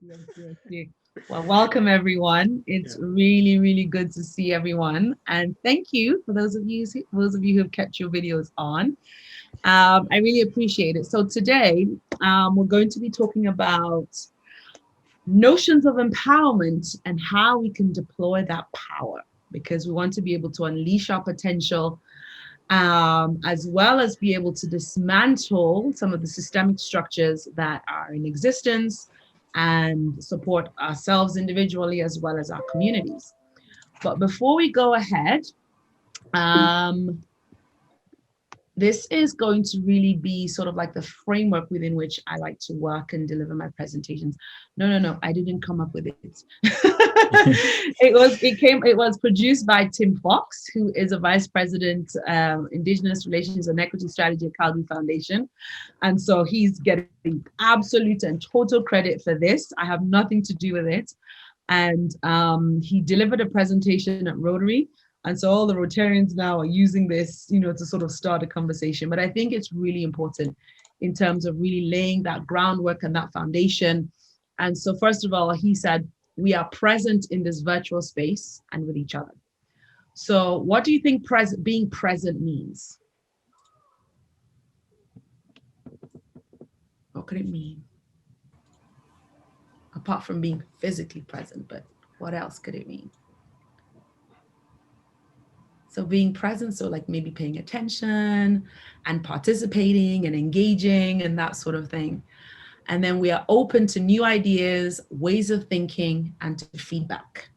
Yes, yes, yes. Well, welcome everyone. It's really, really good to see everyone, and thank you for those of you who have kept your videos on. I really appreciate it. So today, we're going to be talking about notions of empowerment and how we can deploy that power, because we want to be able to unleash our potential, as well as be able to dismantle some of the systemic structures that are in existence and support ourselves individually as well as our communities. But before we go ahead, um, this is going to really be sort of like the framework within which I like to work and deliver my presentations. No, I didn't come up with it. It was produced by Tim Fox, who is a vice president, Indigenous Relations and Equity Strategy at Calgary Foundation. And so he's getting absolute and total credit for this. I have nothing to do with it. And he delivered a presentation at Rotary, and so all the Rotarians now are using this, to sort of start a conversation. But I think it's really important in terms of really laying that groundwork and that foundation. And so first of all, he said, we are present in this virtual space and with each other. So what do you think being present means? What could it mean? Apart from being physically present, but what else could it mean? So being present, so like maybe paying attention and participating and engaging and that sort of thing. And then we are open to new ideas, ways of thinking, and to feedback.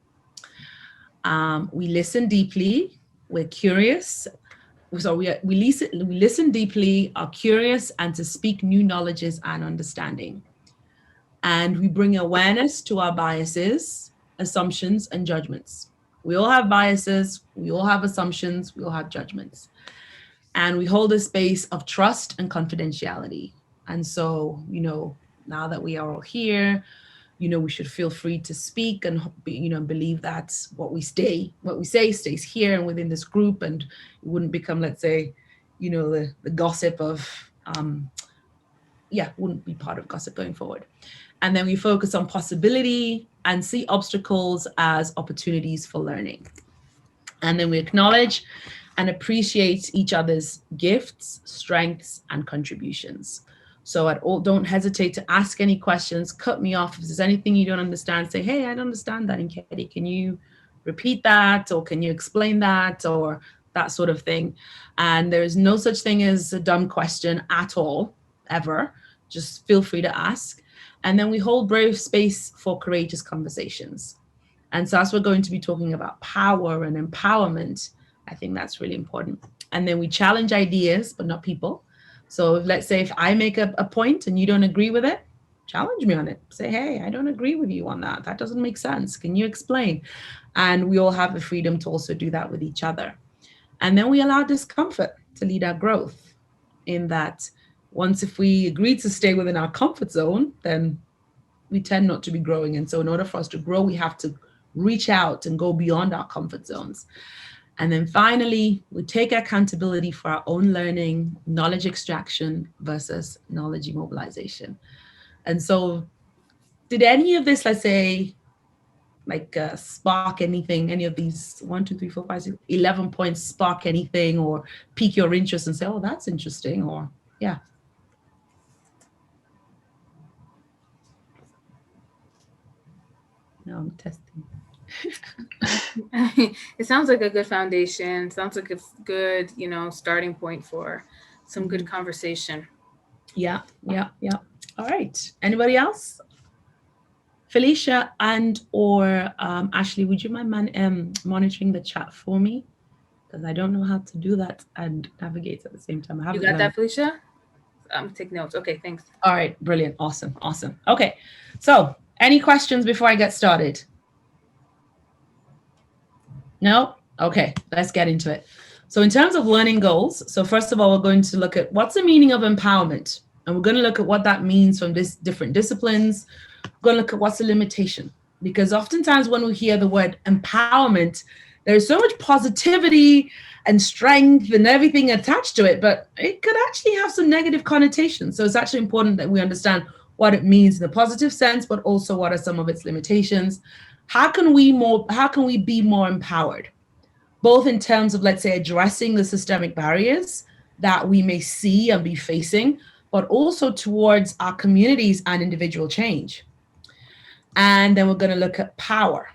We listen deeply, we're curious. So we listen deeply, are curious, and to speak new knowledges and understanding. And we bring awareness to our biases, assumptions, and judgments. We all have biases, we all have assumptions, we all have judgments. And we hold a space of trust and confidentiality. And so, now that we are all here, we should feel free to speak and, believe that what we say stays here and within this group, and it wouldn't become, let's say, the gossip of, wouldn't be part of gossip going forward. And then we focus on possibility and see obstacles as opportunities for learning. And then we acknowledge and appreciate each other's gifts, strengths, and contributions. So don't hesitate to ask any questions, cut me off. If there's anything you don't understand, say, hey, I don't understand that, Nkedi. Can you repeat that? Or can you explain that? Or that sort of thing. And there is no such thing as a dumb question at all, ever. Just feel free to ask. And then we hold brave space for courageous conversations. And so as we're going to be talking about power and empowerment, I think that's really important. And then we challenge ideas, but not people. So let's say if I make a point and you don't agree with it, challenge me on it. Say, hey, I don't agree with you on that. That doesn't make sense. Can you explain? And we all have the freedom to also do that with each other. And then we allow discomfort to lead our growth, in that once if we agree to stay within our comfort zone, then we tend not to be growing. And so in order for us to grow, we have to reach out and go beyond our comfort zones. And then finally, we take accountability for our own learning, knowledge extraction versus knowledge immobilization. And so did any of this, let's say, like spark anything, any of these 1, 2, 3, 4, 5, 6, 11 points spark anything or pique your interest and say, oh, that's interesting, or yeah. No, I'm testing. It sounds like a good foundation. Sounds like a good, starting point for some good conversation. Yeah. All right. Anybody else? Felicia and or Ashley, would you mind monitoring the chat for me? Because I don't know how to do that and navigate at the same time. You got that, Felicia? Take notes. Okay, thanks. All right, brilliant. Awesome. Okay, so any questions before I get started? No? Okay, let's get into it. So in terms of learning goals, so first of all, we're going to look at what's the meaning of empowerment. And we're going to look at what that means from different disciplines. We're going to look at what's the limitation. Because oftentimes when we hear the word empowerment, there's so much positivity and strength and everything attached to it, but it could actually have some negative connotations. So it's actually important that we understand what it means in the positive sense, but also what are some of its limitations. How can we be more empowered, both in terms of, let's say, addressing the systemic barriers that we may see and be facing, but also towards our communities and individual change. And then we're going to look at power.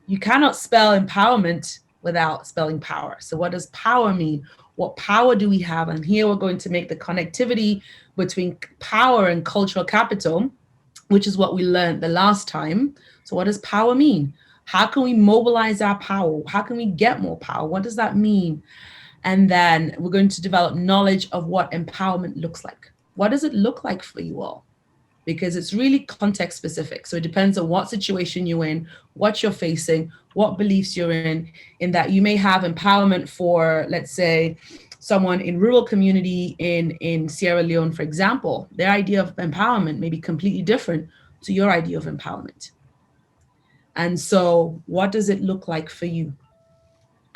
You cannot spell empowerment without spelling power. So what does power mean? What power do we have? And here we're going to make the connectivity between power and cultural capital, which is what we learned the last time. So what does power mean? How can we mobilize our power? How can we get more power? What does that mean? And then we're going to develop knowledge of what empowerment looks like. What does it look like for you all? Because it's really context specific. So it depends on what situation you're in, what you're facing, what beliefs you're in that you may have empowerment for, let's say, someone in rural community in Sierra Leone, for example. Their idea of empowerment may be completely different to your idea of empowerment. And so what does it look like for you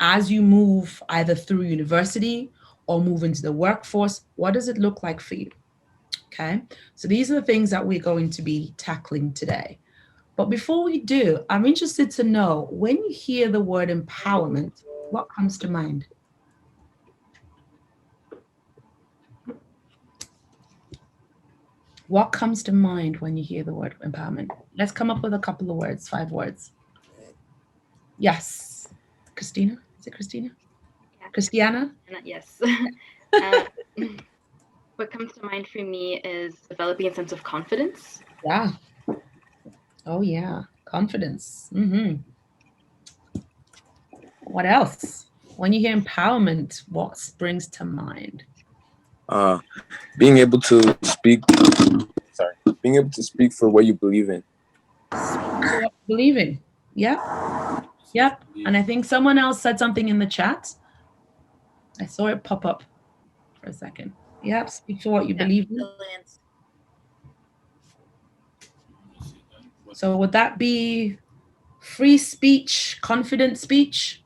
as you move either through university or move into the workforce? What does it look like for you? Okay, so these are the things that we're going to be tackling today. But before we do, I'm interested to know, when you hear the word empowerment, what comes to mind? What comes to mind when you hear the word empowerment? Let's come up with a couple of words, 5 words. Yes. Christina? Is it Christina? Yeah. Christiana? Yes. What comes to mind for me is developing a sense of confidence. Yeah. Oh, yeah. Confidence. Mm-hmm. What else? When you hear empowerment, what springs to mind? Being able to speak. Being able to speak for what you believe in. Believing. Yep. Yep. And I think someone else said something in the chat. I saw it pop up for a second. Yep. Speak for what you believe in. So would that be free speech, confident speech?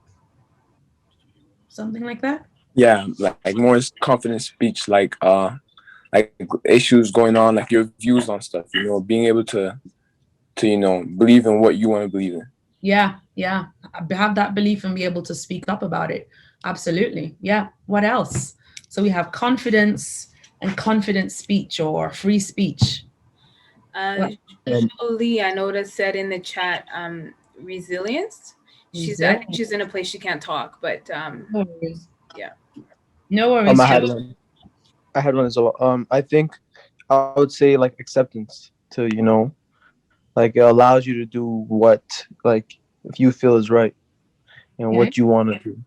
Something like that? Yeah, like more confident speech, like issues going on, like your views on stuff, being able to believe in what you want to believe in. Yeah. Have that belief and be able to speak up about it. Absolutely. Yeah. What else? So we have confidence and confident speech or free speech. Lee, I noticed, said in the chat, resilience. I think she's in a place she can't talk, but no worries. Yeah. No worries. I had one as well. I think I would say like acceptance to, like it allows you to do what like if you feel is right and what you want to do.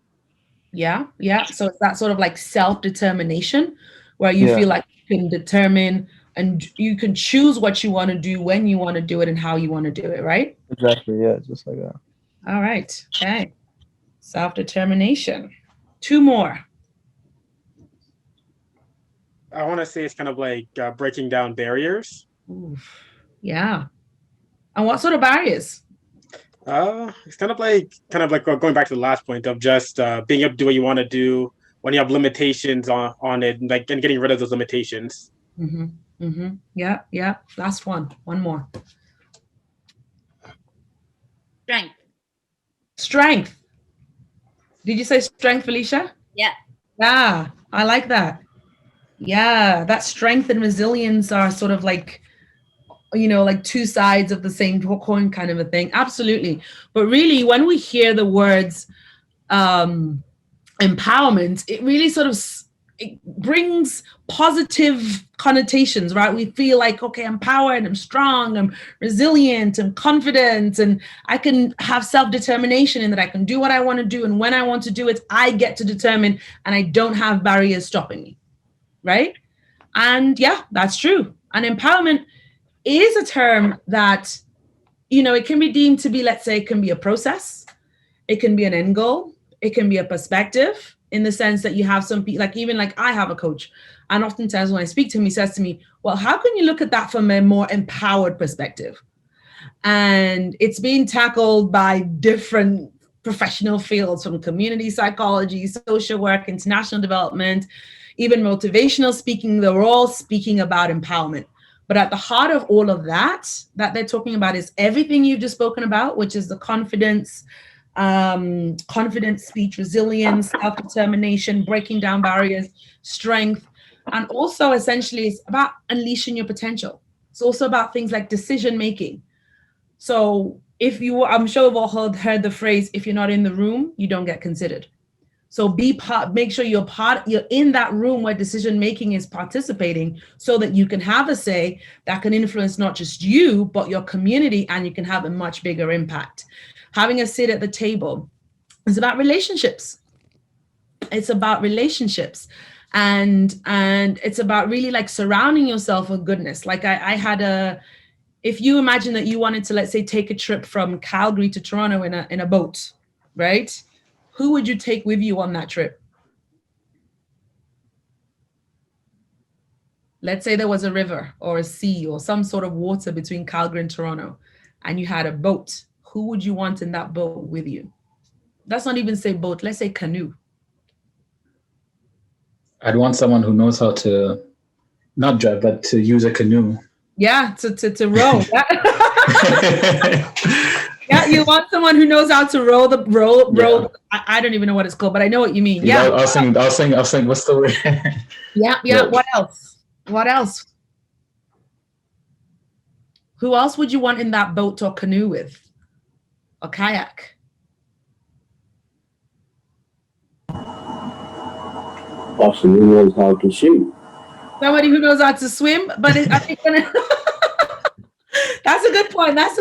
Yeah. So it's that sort of like self-determination where you feel like you can determine and you can choose what you want to do, when you want to do it, and how you want to do it, right? Exactly. Yeah, just like that. All right. Okay. Self-determination. 2 more. I want to say it's kind of like breaking down barriers. Oof. Yeah. And what sort of barriers? It's kind of like going back to the last point of just being able to do what you want to do when you have limitations on it, and getting rid of those limitations. Mm-hmm. Mm-hmm. Yeah. Last one. One more. Strength. Did you say strength, Felicia? Yeah. Yeah, I like that. Yeah, that strength and resilience are sort of like, like 2 sides of the same coin kind of a thing. Absolutely. But really, when we hear the words empowerment, it really sort of it brings positive connotations, right? We feel like, okay, I'm empowered, I'm strong, I'm resilient, I'm confident, and I can have self-determination in that I can do what I want to do. And when I want to do it, I get to determine, and I don't have barriers stopping me, right? And yeah, that's true. And empowerment is a term that, it can be deemed to be, let's say, it can be a process. It can be an end goal. It can be a perspective, in the sense that you have some people, like I have a coach, and oftentimes when I speak to him, he says to me, well, how can you look at that from a more empowered perspective? And it's being tackled by different professional fields, from community psychology, social work, international development, even motivational speaking. They're all speaking about empowerment. But at the heart of all of that they're talking about is everything you've just spoken about, which is the confidence, speech, resilience, self-determination, breaking down barriers, strength, and also essentially it's about unleashing your potential. It's also about things like decision making. So I'm sure we've all heard the phrase, if you're not in the room, you don't get considered. So make sure you're in that room where decision making is participating, so that you can have a say that can influence not just you, but your community, and you can have a much bigger impact. Having a seat at the table is about relationships. It's about relationships. And it's about really like surrounding yourself with goodness. Like if you imagine that you wanted to, let's say, take a trip from Calgary to Toronto in a boat, right? Who would you take with you on that trip? Let's say there was a river or a sea or some sort of water between Calgary and Toronto, and you had a boat. Who would you want in that boat with you? Let's not even say boat, let's say canoe. I'd want someone who knows how to not drive, but to use a canoe. Yeah, to row. Yeah, you want someone who knows how to row. Yeah. I don't even know what it's called, but I know what you mean. Yeah. I'll sing. What's the word? Yeah. What else? Who else would you want in that boat or canoe with? Or kayak? Person who knows how to swim. Somebody who knows how to swim, but I think that's a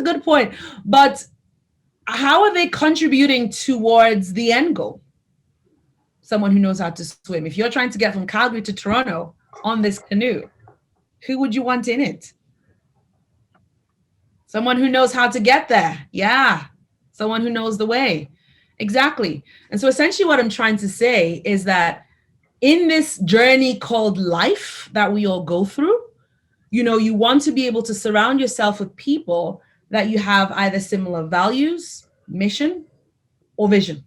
good point. But how are they contributing towards the end goal? Someone who knows how to swim. If you're trying to get from Calgary to Toronto on this canoe, who would you want in it? Someone who knows how to get there. Yeah. Someone who knows the way. Exactly. And so essentially what I'm trying to say is that in this journey called life that we all go through, you want to be able to surround yourself with people that you have either similar values, mission, or vision,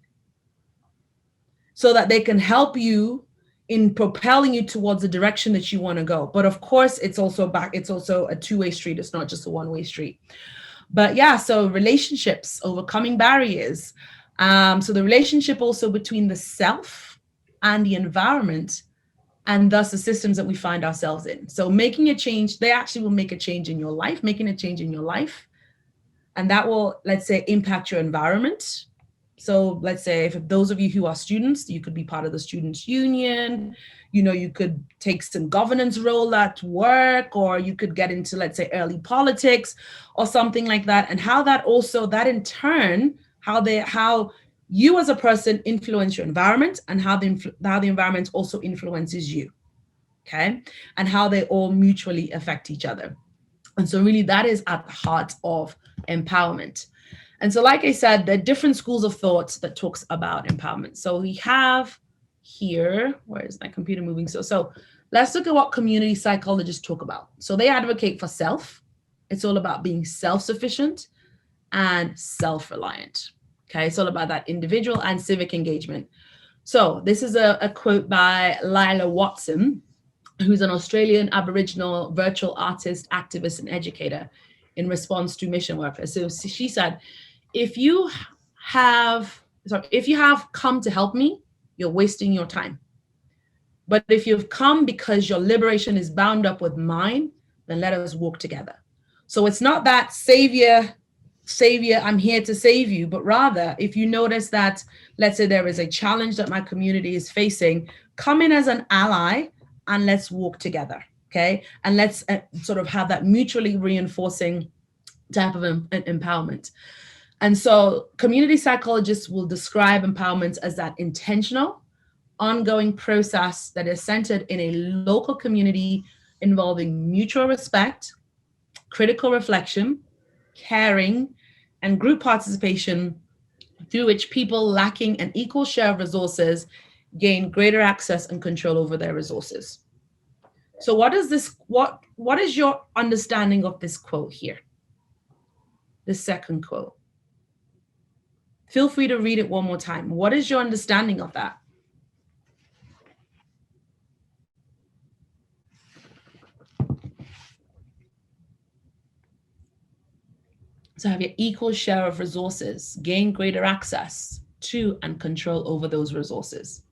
so that they can help you in propelling you towards the direction that you want to go. But of course, it's also a two-way street. It's not just a one-way street. But yeah, so relationships, overcoming barriers. So the relationship also between the self and the environment, and thus the systems that we find ourselves in. So making a change, they actually will make a change in your life, and that will, let's say, impact your environment. So let's say if those of you who are students, you could be part of the students' union, you could take some governance role at work, or you could get into, let's say, early politics or something like that. And how that in turn, how you as a person influence your environment, and how the environment also influences you, okay? And how they all mutually affect each other. And so really that is at the heart of empowerment. And so like I said, there are different schools of thought that talks about empowerment. So we have here, where is my computer moving? So let's look at what community psychologists talk about. So they advocate for self. It's all about being self-sufficient and self-reliant. Okay, it's all about that individual and civic engagement. So this is a quote by Lila Watson, who's an Australian Aboriginal virtual artist, activist, and educator in response to mission workers. So she said, if you have come to help me, you're wasting your time. But if you've come because your liberation is bound up with mine, then let us walk together. So it's not that savior, I'm here to save you, but rather if you notice that, let's say there is a challenge that my community is facing, come in as an ally and let's walk together, okay? And let's sort of have that mutually reinforcing type of empowerment. And so community psychologists will describe empowerment as that intentional, ongoing process that is centered in a local community involving mutual respect, critical reflection, caring, and group participation, through which people lacking an equal share of resources gain greater access and control over their resources. So what is your understanding of this quote here? The second quote. Feel free to read it one more time. What is your understanding of that? So have your equal share of resources, gain greater access to and control over those resources.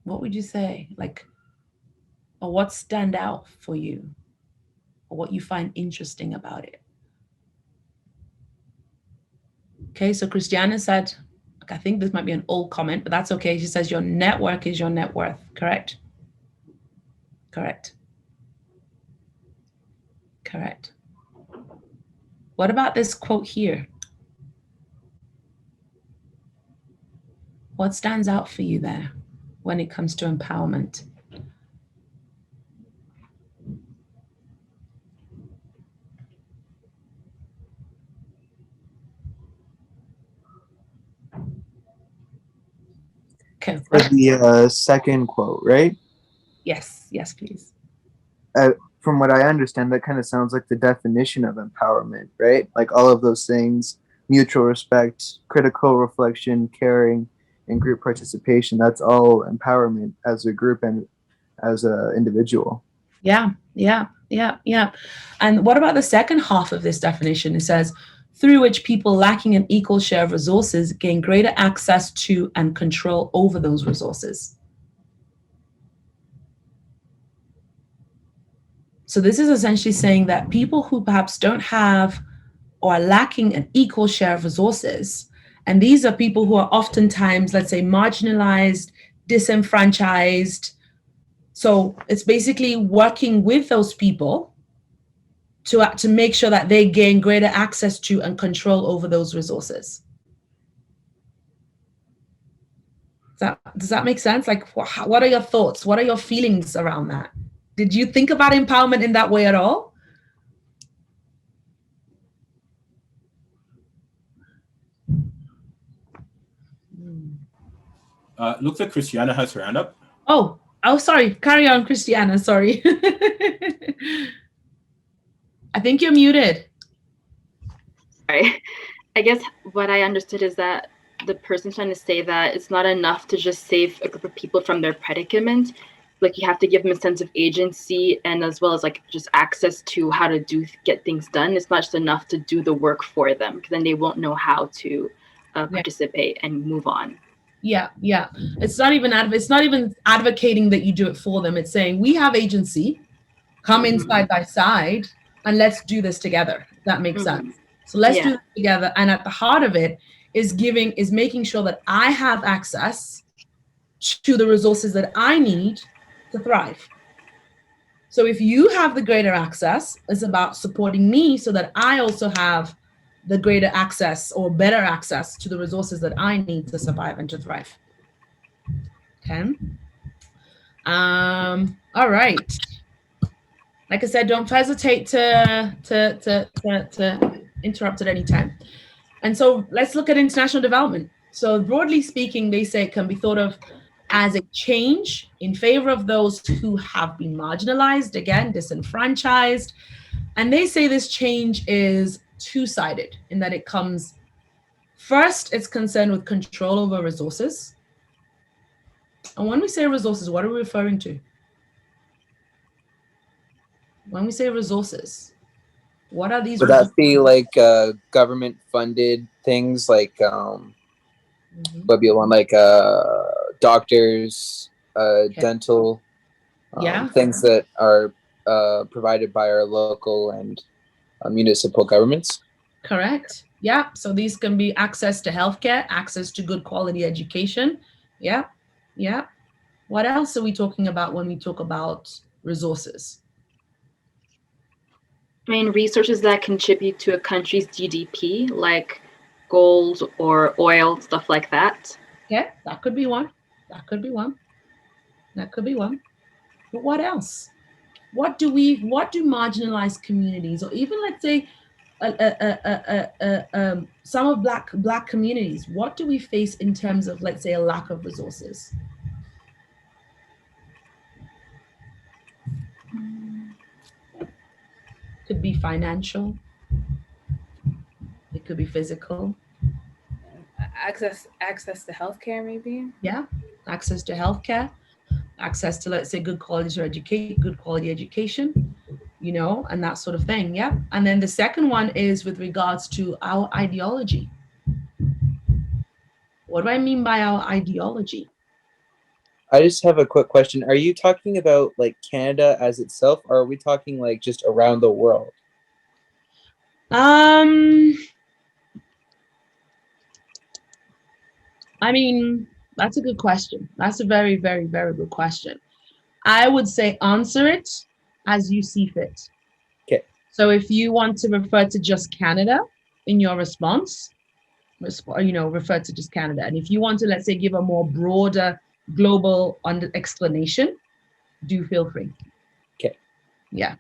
What would you say? Like, or what stand out for you? Or what you find interesting about it? Okay, so Christiana said, I think this might be an old comment, but that's okay. She says your network is your net worth, correct? Correct. Correct. What about this quote here? What stands out for you there when it comes to empowerment? Okay. For the second quote, right? Yes, yes, please. From what I understand, that kind of sounds like the definition of empowerment, right? Like all of those things: mutual respect, critical reflection, caring, and group participation. That's all empowerment as a group and as an individual. Yeah. And what about the second half of this definition? It says, through which people lacking an equal share of resources gain greater access to and control over those resources. So this is essentially saying that people who perhaps don't have or are lacking an equal share of resources, and these are people who are oftentimes, let's say, marginalized, disenfranchised. So it's basically working with those people to make sure that they gain greater access to and control over those resources. Does that make sense? Like, what are your thoughts? What are your feelings around that? Did you think about empowerment in that way at all? Looks like Christiana has her hand up. Oh, sorry. Carry on, Christiana. Sorry. I think you're muted. Sorry. I guess what I understood is that the person's trying to say that it's not enough to just save a group of people from their predicament. Like, you have to give them a sense of agency, and as well as like just access to how to get things done. It's not just enough to do the work for them, because then they won't know how to participate and move on. Yeah. It's not even advocating that you do it for them. It's saying we have agency. Come in side by side and let's do this together. That makes sense. So let's do it together. And at the heart of it is making sure that I have access to the resources that I need to thrive. So if you have the greater access, it's about supporting me so that I also have the greater access or better access to the resources that I need to survive and to thrive. Okay. All right. Like I said, don't hesitate to interrupt at any time. And so let's look at international development. So broadly speaking, they say it can be thought of as a change in favor of those who have been marginalized, again, disenfranchised. And they say this change is two-sided in that it comes first, it's concerned with control over resources. And when we say resources, what are we referring to? When we say resources, what are these? Would that be like government funded things like what be one like doctors, dental, things that are provided by our local and municipal governments? Correct. Yeah. So these can be access to healthcare, access to good quality education. Yeah. What else are we talking about when we talk about resources? I mean, resources that contribute to a country's GDP, like gold or oil, stuff like that. Yeah, that could be one. But what else? What do marginalized communities, or even let's say some of black communities, what do we face in terms of, let's say, a lack of resources? Could be financial. It could be physical. Access to healthcare, maybe. Yeah, access to healthcare, access to, let's say, good quality education. you know, and that sort of thing. Yeah. And then the second one is with regards to our ideology. What do I mean by our ideology? I just have a quick question. Are you talking about like Canada as itself, or are we talking like just around the world? I mean, that's a good question. That's a very, very, very good question. I would say answer it as you see fit. Okay. So if you want to refer to just Canada in your response, you know, refer to just Canada. And if you want to, let's say, give a more broader global explanation, do feel free. Okay. Yeah.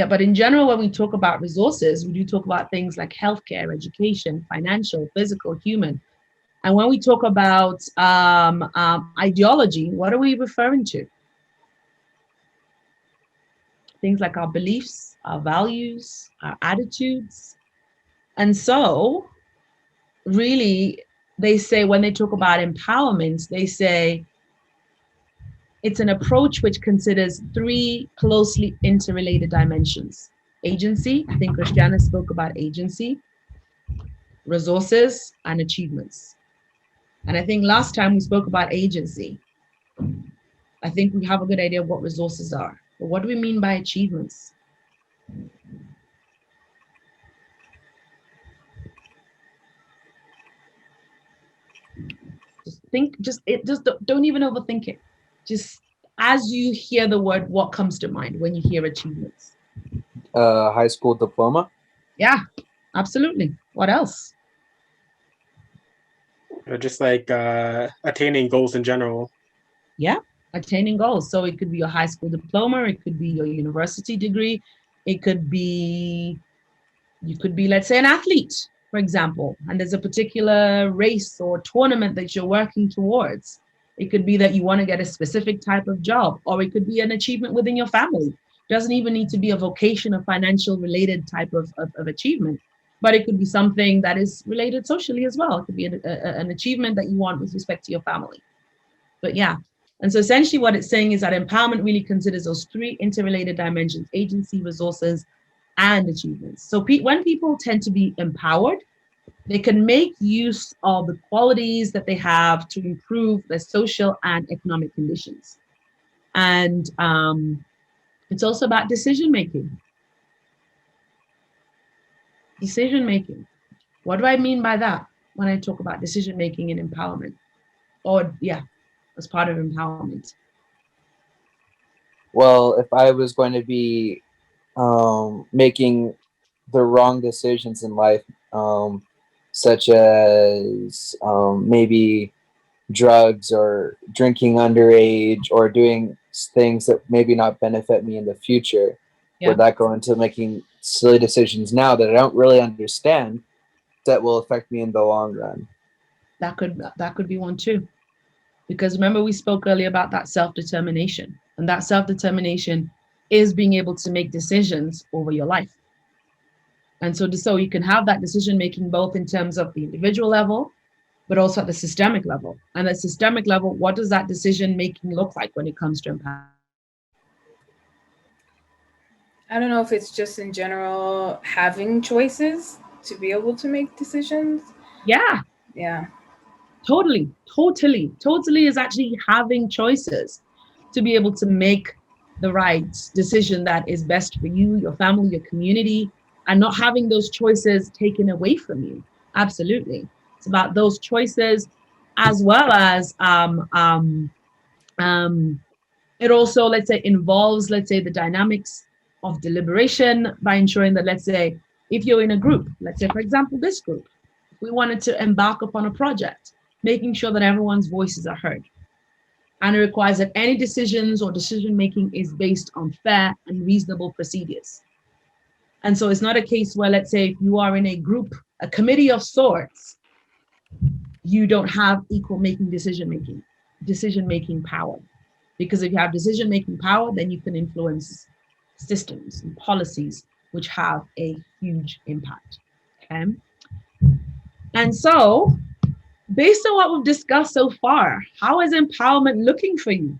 But in general, when we talk about resources, we do talk about things like healthcare, education, financial, physical, human. And when we talk about ideology, what are we referring to? Things like our beliefs, our values, our attitudes. And so really, they say when they talk about empowerment, they say it's an approach which considers three closely interrelated dimensions. Agency, I think Christiana spoke about agency, resources, and achievements. And I think last time we spoke about agency, I think we have a good idea of what resources are. But what do we mean by achievements? Just don't even overthink it. Just as you hear the word, what comes to mind when you hear achievements? High school diploma. Yeah, absolutely. What else? Just like attaining goals in general. Yeah, attaining goals. So it could be your high school diploma, it could be your university degree, it could be, you could be, let's say, an athlete, for example, and there's a particular race or tournament that you're working towards. It could be that you want to get a specific type of job, or it could be an achievement within your family. It doesn't even need to be a vocation or financial related type of achievement, but it could be something that is related socially as well. It could be an achievement that you want with respect to your family. But yeah, and so essentially what it's saying is that empowerment really considers those three interrelated dimensions: agency, resources, and achievements. So when people tend to be empowered, they can make use of the qualities that they have to improve their social and economic conditions. And it's also about decision making. Decision making. What do I mean by that when I talk about decision making and empowerment? Or yeah, as part of empowerment. Well, if I was going to be making the wrong decisions in life, such as maybe drugs or drinking underage or doing things that maybe not benefit me in the future, would that go into making silly decisions now that I don't really understand that will affect me in the long run? That could be one too. Because remember, we spoke earlier about that self-determination, and that self-determination is being able to make decisions over your life. And so you can have that decision making both in terms of the individual level, but also at the systemic level. And at systemic level, what does that decision making look like when it comes to empowerment? I don't know if it's just in general having choices to be able to make decisions. Yeah. Totally is actually having choices to be able to make the right decision that is best for you, your family, your community, and not having those choices taken away from you. Absolutely. It's about those choices, as well as it also, let's say, involves, let's say, the dynamics of deliberation by ensuring that, let's say, if you're in a group, let's say, for example, this group, if we wanted to embark upon a project, making sure that everyone's voices are heard. And it requires that any decisions or decision-making is based on fair and reasonable procedures. And so it's not a case where, let's say, if you are in a group, a committee of sorts, you don't have equal decision-making power. Because if you have decision-making power, then you can influence systems and policies which have a huge impact. Okay. And so, based on what we've discussed so far, how is empowerment looking for you?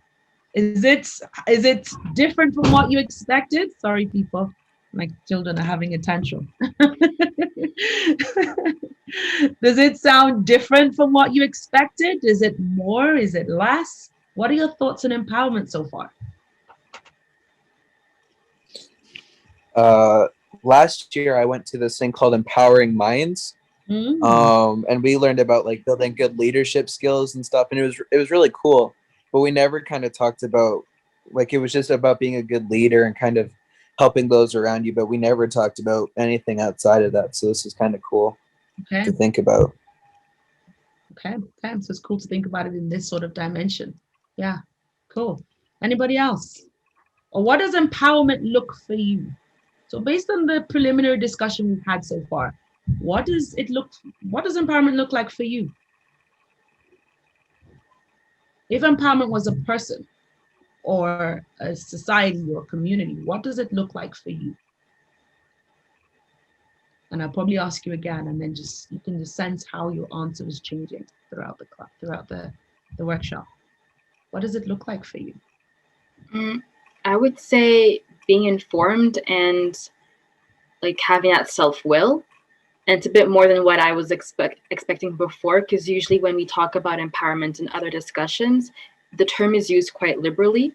Is it different from what you expected? Sorry, people. My children are having a tantrum. Does it sound different from what you expected? Is it more? Is it less? What are your thoughts on empowerment so far? Last year I went to this thing called Empowering Minds. And we learned about like building good leadership skills and stuff, and it was really cool. But we never kind of talked about, like, it was just about being a good leader and kind of helping those around you, but we never talked about anything outside of that. So this is kind of cool to think about. Okay, so it's cool to think about it in this sort of dimension. Yeah, cool. Anybody else? Or what does empowerment look for you? So based on the preliminary discussion we've had so far, what does empowerment look like for you? If empowerment was a person or a society or a community, what does it look like for you? And I'll probably ask you again, and then you can just sense how your answer is changing throughout the class, throughout the workshop. What does it look like for you? I would say being informed and like having that self-will. And it's a bit more than what I was expecting before, because usually when we talk about empowerment in other discussions, the term is used quite liberally.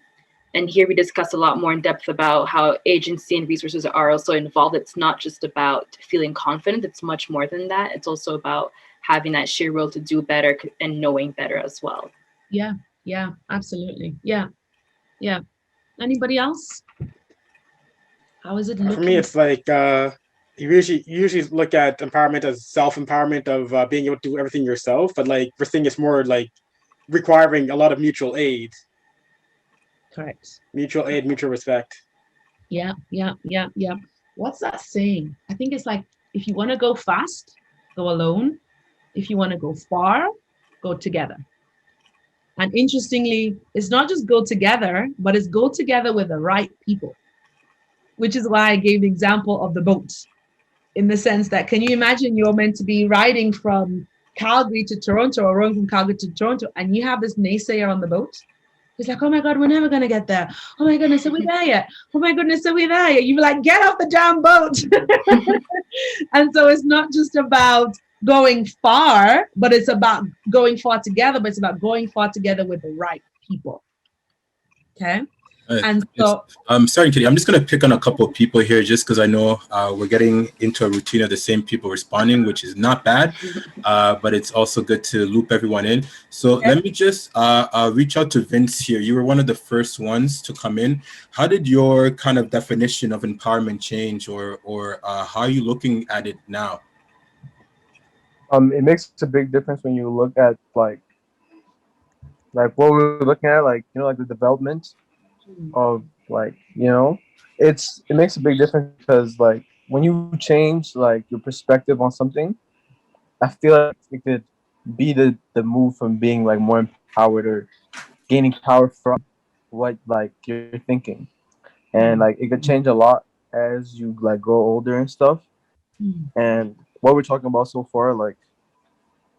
And here we discuss a lot more in depth about how agency and resources are also involved. It's not just about feeling confident. It's much more than that. It's also about having that sheer will to do better and knowing better as well. Yeah, absolutely. Yeah. Anybody else? How is it looking? For me, it's like you usually look at empowerment as self-empowerment of being able to do everything yourself, but like we're seeing it's more like requiring a lot of mutual aid. Correct. Mutual aid, mutual respect. Yeah. What's that saying? I think it's like, if you want to go fast, go alone. If you want to go far, go together. And interestingly, it's not just go together, but it's go together with the right people, which is why I gave the example of the boat, in the sense that, can you imagine you're meant to be riding from Calgary to Toronto, or rowing from Calgary to Toronto, and you have this naysayer on the boat? He's like, oh my God, we're never going to get there. Oh my goodness, are we there yet? Oh my goodness, are we there yet? You're like, get off the damn boat. And so it's not just about going far, but it's about going far together, but it's about going far together with the right people. Okay. And so, sorry, Kitty, I'm just going to pick on a couple of people here, just because I know we're getting into a routine of the same people responding, which is not bad, but it's also good to loop everyone in. So let me just reach out to Vince here. You were one of the first ones to come in. How did your kind of definition of empowerment change, or how are you looking at it now? It makes a big difference when you look at like what we're looking at, like, you know, like the development of, like, you know, it makes a big difference, because like when you change like your perspective on something, I feel like it could be the move from being like more empowered or gaining power from what like you're thinking, and like it could change a lot as you like grow older and stuff. And what we're talking about so far, like,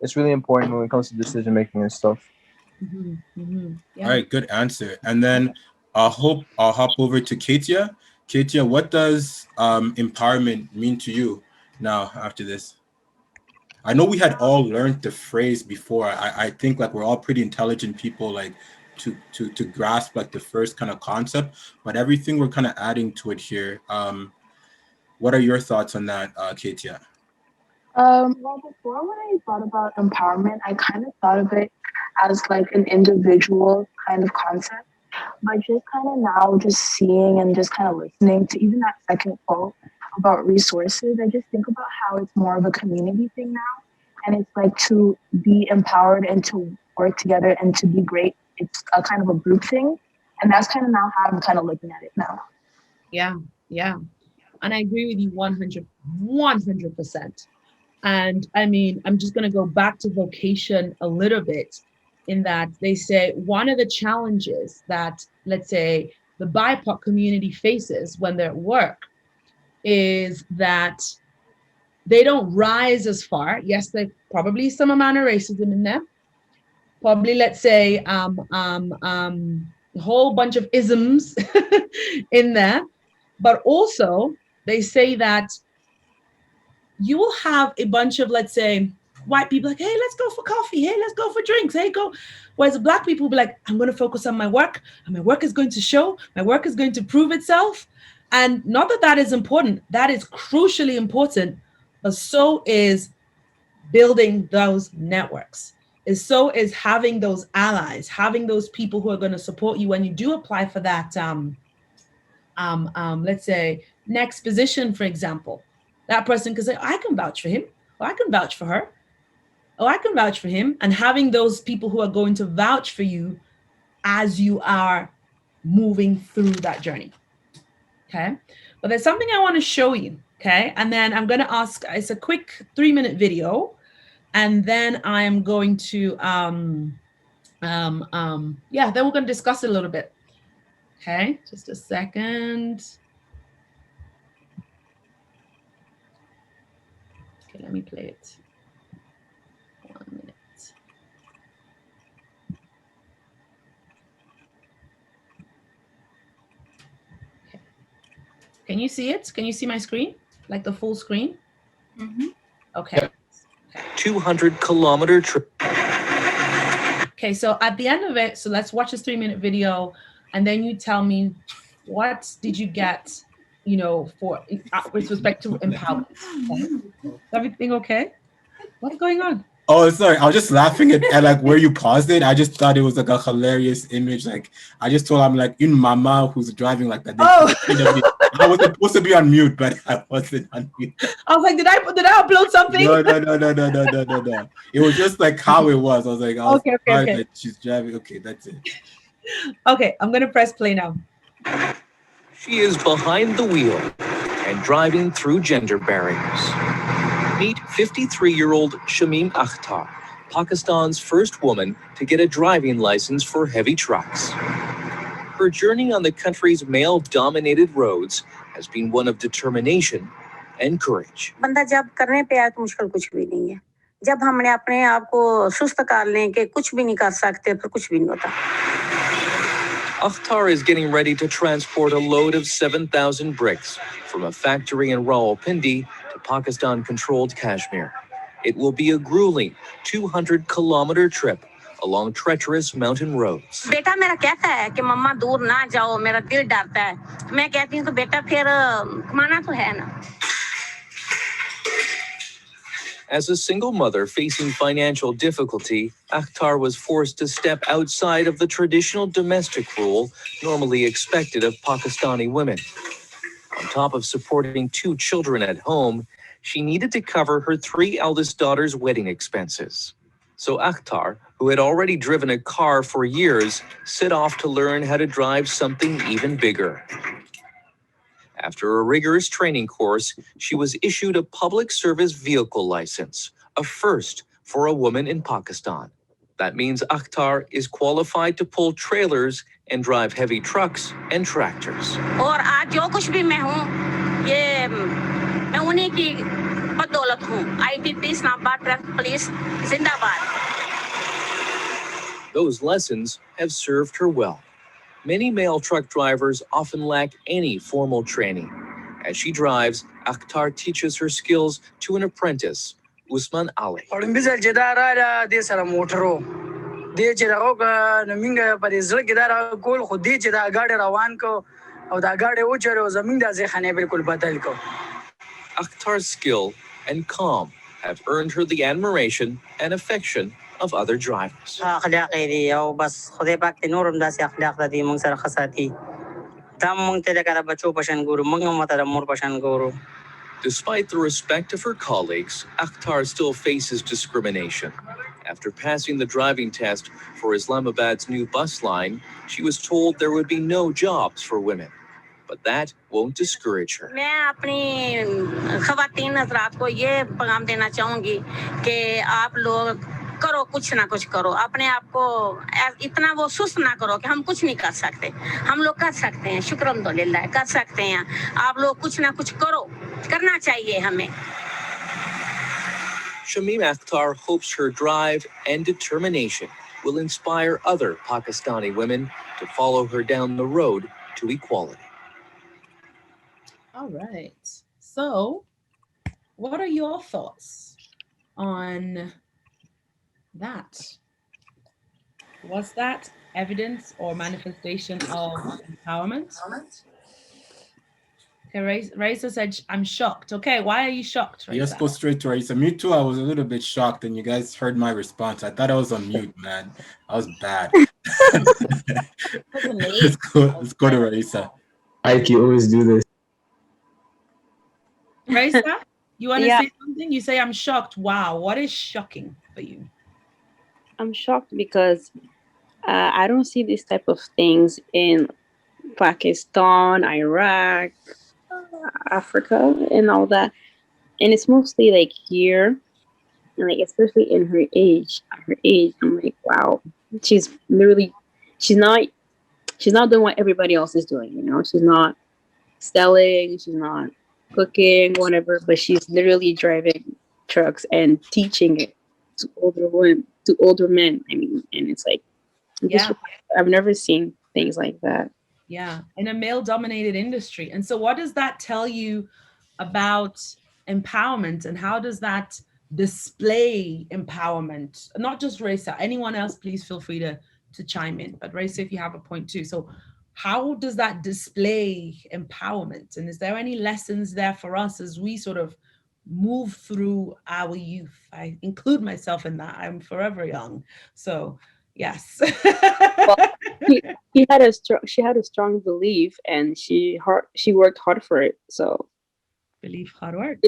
it's really important when it comes to decision making and stuff. All right, good answer. And then I'll hop over to Katia. Katia, what does empowerment mean to you now after this? I know we had all learned the phrase before. I think like we're all pretty intelligent people, like to grasp like the first kind of concept, but everything we're kind of adding to it here. What are your thoughts on that, Katia? Well, before when I thought about empowerment, I kind of thought of it as like an individual kind of concept. But just kind of now, just seeing and just kind of listening to even that second quote about resources, I just think about how it's more of a community thing now. And it's like to be empowered and to work together and to be great. It's a kind of a group thing. And that's kind of now how I'm kind of looking at it now. Yeah. And I agree with you 100%. And I mean, I'm just going to go back to vocation a little bit, in that they say one of the challenges that, let's say, the BIPOC community faces when they're at work is that they don't rise as far. Yes, there's probably some amount of racism in there. Probably, let's say, a whole bunch of isms in there. But also, they say that you will have a bunch of, let's say, white people like, hey, let's go for coffee. Hey, let's go for drinks. Hey, go. Whereas black people will be like, I'm going to focus on my work, and my work is going to show. My work is going to prove itself. And not that that is important. That is crucially important. But so is building those networks. So is having those allies, having those people who are going to support you when you do apply for that, let's say, next position, for example. That person can say, I can vouch for him, or I can vouch for her, or I can vouch for him. And having those people who are going to vouch for you as you are moving through that journey. Okay. But there's something I want to show you. Okay. And then I'm going to ask, it's a quick 3-minute video. And then I'm going to, then we're going to discuss it a little bit. Okay. Just a second. Okay, let me play it. 1 minute. Okay. Can you see it? Can you see my screen? Like the full screen? Mm-hmm. Okay. Yep. 200-kilometer trip. Okay, so at the end of it, so let's watch this 3-minute video, and then you tell me what did you get, for with respect to empowerment. Okay? Is everything okay? What's going on? Oh, sorry. I was just laughing at like where you paused it. I just thought it was like a hilarious image. Like I just told him like in mama who's driving like that. I was supposed to be on mute, but I wasn't on mute. I was like, did I upload something? No. It was just like how it was. I was like, okay. She's driving. Okay, that's it. Okay, I'm gonna press play now. She is behind the wheel and driving through gender barriers. Meet 53-year-old Shamim Akhtar, Pakistan's first woman to get a driving license for heavy trucks. Her journey on the country's male-dominated roads has been one of determination and courage. बंदा जब करने पे आए तो मुश्किल कुछ भी नहीं है. जब हमने अपने आप को सुस्त कर लें कि कुछ भी नहीं कर सकते तो कुछ भी नहीं होता. Akhtar is getting ready to transport a load of 7,000 bricks from a factory in Rawalpindi to Pakistan-controlled Kashmir. It will be a grueling 200-kilometer trip along treacherous mountain roads. बेटा मेरा कहता है कि मम्मा दूर ना जाओ, मेरा दिल डरता है. मैं कहती हूँ तो बेटा फिर कमाना तो है ना. As a single mother facing financial difficulty, Akhtar was forced to step outside of the traditional domestic role normally expected of Pakistani women. On top of supporting 2 children at home, she needed to cover her 3 eldest daughters' wedding expenses. So Akhtar, who had already driven a car for years, set off to learn how to drive something even bigger. After a rigorous training course, she was issued a public service vehicle license, a first for a woman in Pakistan. That means Akhtar is qualified to pull trailers and drive heavy trucks and tractors. और आज जो कुछ भी मैं हूँ, ये मैं उन्हीं की बदौलत हूँ. IPP इस्लामाबाद ट्रैफिक पुलिस जिंदाबाद. Those lessons have served her well. Many male truck drivers often lack any formal training. As she drives, Akhtar teaches her skills to an apprentice, Usman Ali. Akhtar's skill and calm have earned her the admiration and affection of other drivers. Despite the respect of her colleagues, Akhtar still faces discrimination. After passing the driving test for Islamabad's new bus line, she was told there would be no jobs for women. But that won't discourage her. मैं अपनी ख़वातीन हज़रात को ये पैगाम देना चाहूँगी कि आप लोग करो, कुछ ना कुछ करो. अपने आप को इतना वो सुस्त ना करो कि हम कुछ नहीं कर सकते. हम लोग कर सकते हैं. शुक्रअल्हम्दुलिल्लाह कर सकते हैं. आप लोग कुछ ना कुछ करो. करना चाहिए हमें. Shamim Akhtar hopes her drive and determination will inspire other Pakistani women to follow her down the road to equality. All right. So, what are your thoughts on that? Was that evidence or manifestation of empowerment? Okay, Raisa said, I'm shocked. Okay, why are you shocked, Raisa? Let's go straight to Raisa. Me too, I was a little bit shocked, and you guys heard my response. I thought I was on mute, man. I was bad. Let's go to Raisa. Ike, you always do this. Raisa, you want to Yeah. say something? You say, I'm shocked. Wow, what is shocking for you? I'm shocked because I don't see this type of things in Pakistan, Iraq, Africa, and all that. And it's mostly like here, like especially in her age. At her age, I'm like, wow, she's literally, she's not doing what everybody else is doing. You know, she's not selling, she's not cooking, whatever, but she's literally driving trucks and teaching it to older women, to older men. I mean, and it's like, Yeah. I've never seen things like that. Yeah, in a male-dominated industry. And so what does that tell you about empowerment, and how does that display empowerment? Not just Raisa, anyone else, please feel free to chime in. But Raisa, if you have a point too. So how does that display empowerment? And is there any lessons there for us as we sort of move through our youth? I include myself in that. I'm forever young. So yes. Well, she had a strong belief, and she worked hard for it. So belief, hard work.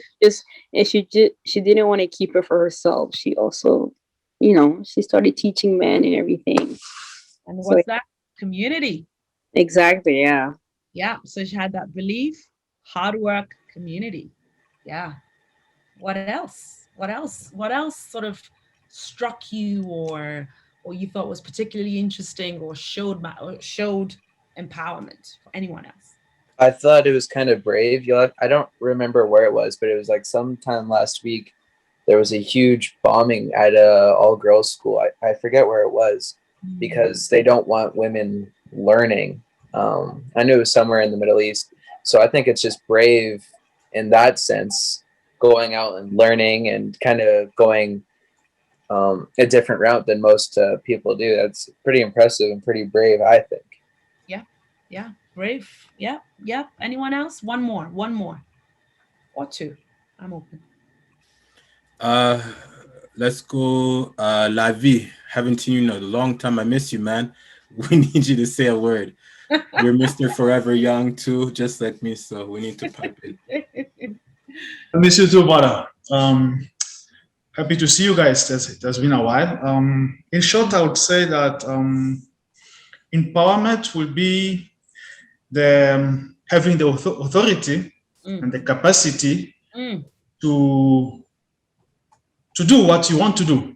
And she didn't want to keep it for herself. She also, she started teaching men and everything. And what's that? Community. Exactly. Yeah. Yeah. So she had that belief, hard work, community. Yeah. What else? What else? What else sort of struck you, or you thought was particularly interesting, or showed empowerment for anyone else? I thought it was kind of brave. I don't remember where it was, but it was like sometime last week. There was a huge bombing at a all-girls school. I forget where it was, because they don't want women learning. I knew it was somewhere in the Middle East. So I think it's just brave in that sense, going out and learning and kind of going a different route than most people do. That's pretty impressive and pretty brave, I think. Yeah, brave. Yeah. Anyone else? One more or two. I'm open. Let's go. La Vie. Haven't seen you in a long time. I miss you, man. We need you to say a word. You're Mr. Forever Young too, just like me. So we need to pipe in. I miss you too, brother. Happy to see you guys. It has been a while. In short, I would say that empowerment will be having the authority and the capacity to do what you want to do.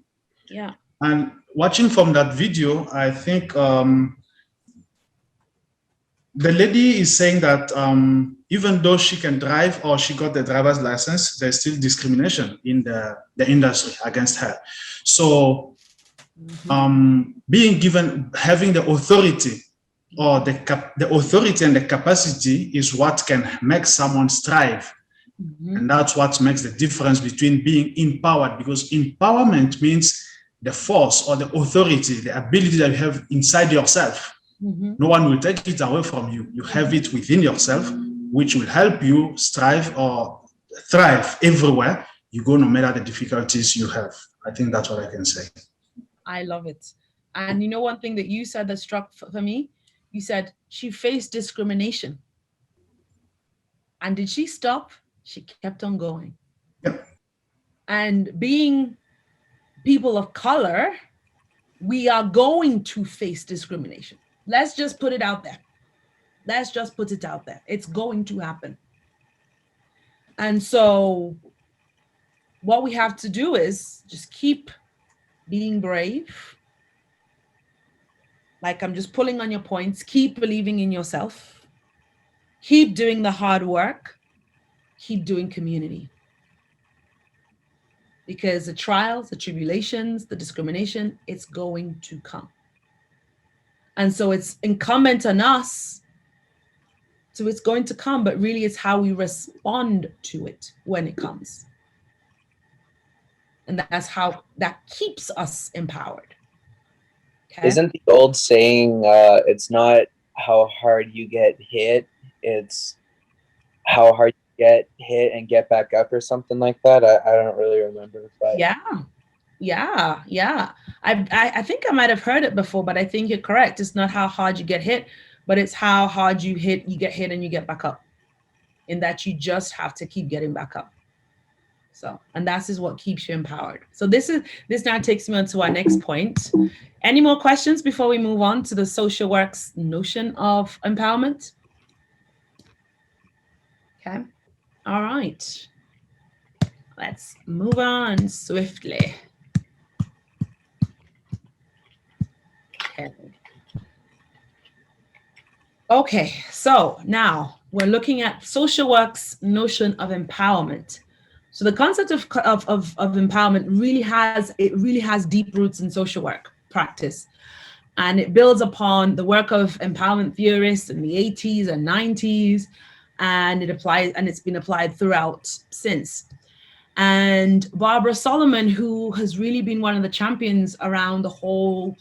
Yeah. And watching from that video, I think the lady is saying that even though she can drive, or she got the driver's license, there's still discrimination in the industry against her. So having the authority, or the authority and the capacity, is what can make someone strive. And that's what makes the difference between being empowered, because empowerment means the force or the authority, the ability that you have inside yourself. No one will take it away from you. You have it within yourself, which will help you strive or thrive everywhere you go, no matter the difficulties you have. I think that's what I can say. I love it. And you know, one thing that you said that struck for me, you said she faced discrimination. And did she stop? She kept on going. Yep. And being people of color, we are going to face discrimination. Let's just put it out there. It's going to happen. And so what we have to do is just keep being brave. Like, I'm just pulling on your points. Keep believing in yourself. Keep doing the hard work. Keep doing community. Because the trials, the tribulations, the discrimination, it's going to come. And so it's incumbent on us. So it's going to come, but really it's how we respond to it when it comes. And that's how that keeps us empowered. Okay? Isn't the old saying, it's not how hard you get hit, it's how hard you get hit and get back up, or something like that? I don't really remember. But Yeah. I think I might have heard it before, but I think you're correct. It's not how hard you get hit, but it's how hard you get hit and you get back up. In that you just have to keep getting back up. So, and that is what keeps you empowered. So this now takes me on to our next point. Any more questions before we move on to the social work's notion of empowerment? Okay. All right. Let's move on swiftly. Okay, so now we're looking at social work's notion of empowerment. So the concept of empowerment really has deep roots in social work practice, and it builds upon the work of empowerment theorists in the 80s and 90s, and it's been applied throughout since. And Barbara Solomon, who has really been one of the champions around the whole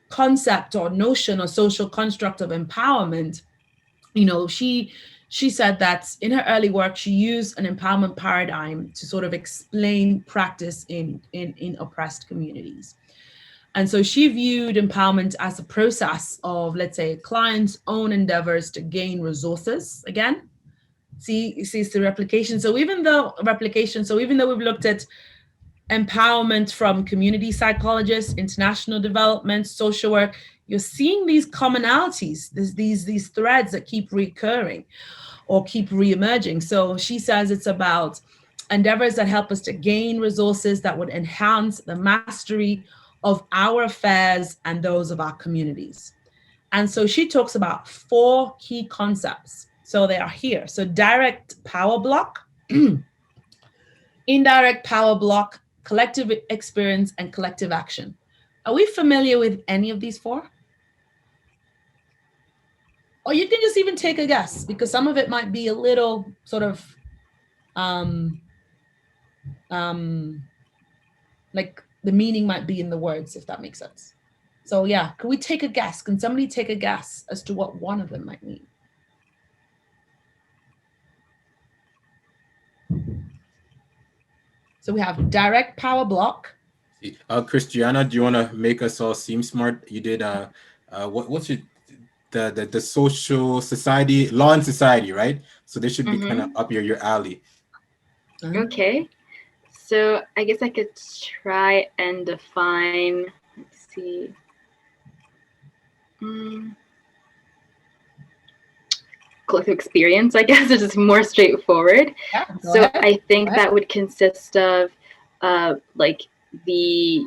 concept or notion or social construct of empowerment, she said that in her early work, she used an empowerment paradigm to sort of explain practice in oppressed communities. And so she viewed empowerment as a process of, let's say, clients' own endeavors to gain resources. Again, see, it's the replication. So even though we've looked at empowerment from community psychologists, international development, social work, you're seeing these commonalities, these threads that keep recurring or keep reemerging. So she says it's about endeavors that help us to gain resources that would enhance the mastery of our affairs and those of our communities. And so she talks about 4 key concepts. So they are here. So direct power block, indirect power block, collective experience, and collective action. Are we familiar with any of these 4? Or you can just even take a guess, because some of it might be a little sort of like the meaning might be in the words, if that makes sense. So yeah, can we take a guess? Can somebody take a guess as to what one of them might mean? So we have direct power block. Christiana, do you want to make us all seem smart? You did what's your the social society, law and society, right? So this should be kind of up your alley. Okay, so I guess I could try and define, let's see. Collective experience, I guess, is just more straightforward. Yeah, so ahead. I think that would consist of like the,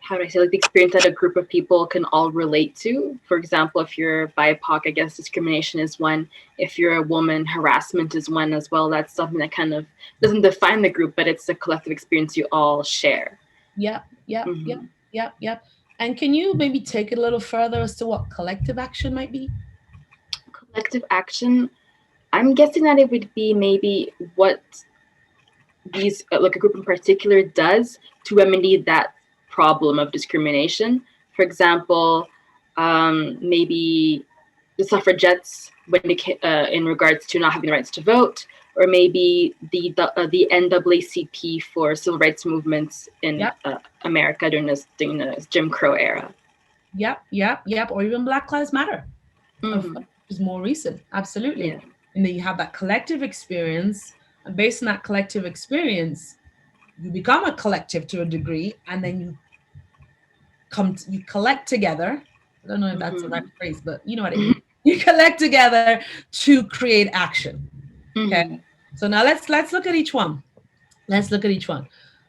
how do I say, like the experience that a group of people can all relate to. For example, if you're BIPOC, I guess discrimination is one. If you're a woman, harassment is one as well. That's something that kind of doesn't define the group, but it's a collective experience you all share. Yep. And can you maybe take it a little further as to what collective action might be? Collective action, I'm guessing that it would be maybe what these, like a group in particular, does to remedy that problem of discrimination. For example, maybe the suffragettes when in regards to not having the rights to vote, or maybe the NAACP for civil rights movements in America during the Jim Crow era. Yep. Or even Black Lives Matter. Is more recent. Absolutely. Yeah. And then you have that collective experience, and based on that collective experience, you become a collective to a degree, and then you collect together. I don't know if that's the right phrase, but you know what I mean. You collect together to create action. Okay. So now let's look at each one.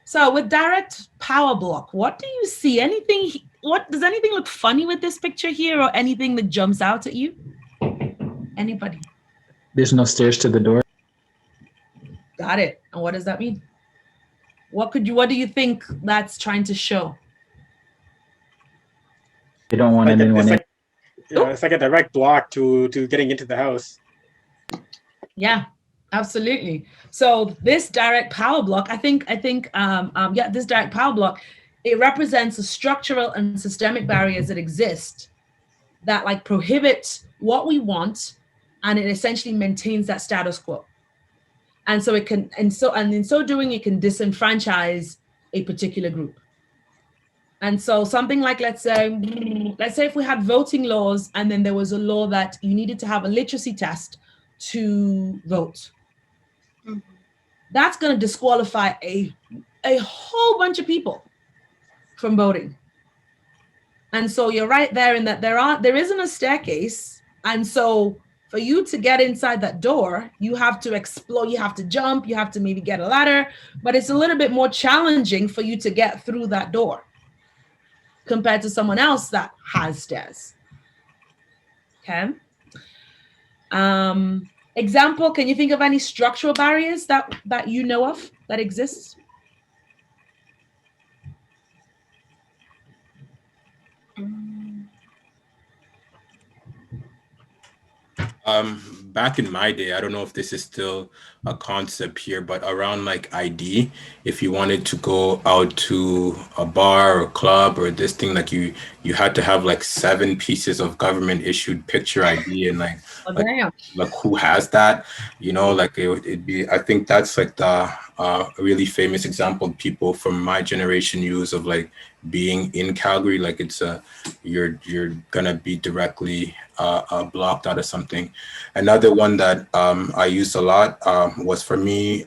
So with direct power block, what do you see? Does anything look funny with this picture here, or anything that jumps out at you? Anybody? There's no stairs to the door. Got it. And what does that mean? What do you think that's trying to show? They don't want anyone in. it's like a direct block to getting into the House. Yeah, absolutely. So this direct power block, I think, this direct power block, it represents the structural and systemic barriers that exist that like prohibit what we want, and it essentially maintains that status quo. And so it can, and in so doing, it can disenfranchise a particular group. And so something like, let's say if we had voting laws, and then there was a law that you needed to have a literacy test to vote. That's going to disqualify a whole bunch of people from voting. And so you're right there in that there isn't a staircase. And so for you to get inside that door, you have to explore, you have to jump, you have to maybe get a ladder, but it's a little bit more challenging for you to get through that door compared to someone else that has stairs. Okay. Example, can you think of any structural barriers that you know of that exist? Back in my day, I don't know if this is still a concept here, but around like ID, if you wanted to go out to a bar or club or this thing, like you had to have like 7 pieces of government issued picture ID, and like who has that, like it'd be, I think that's like the a really famous example people from my generation use of like being in Calgary, like it's you're gonna be directly blocked out of something. Another one that I used a lot was for me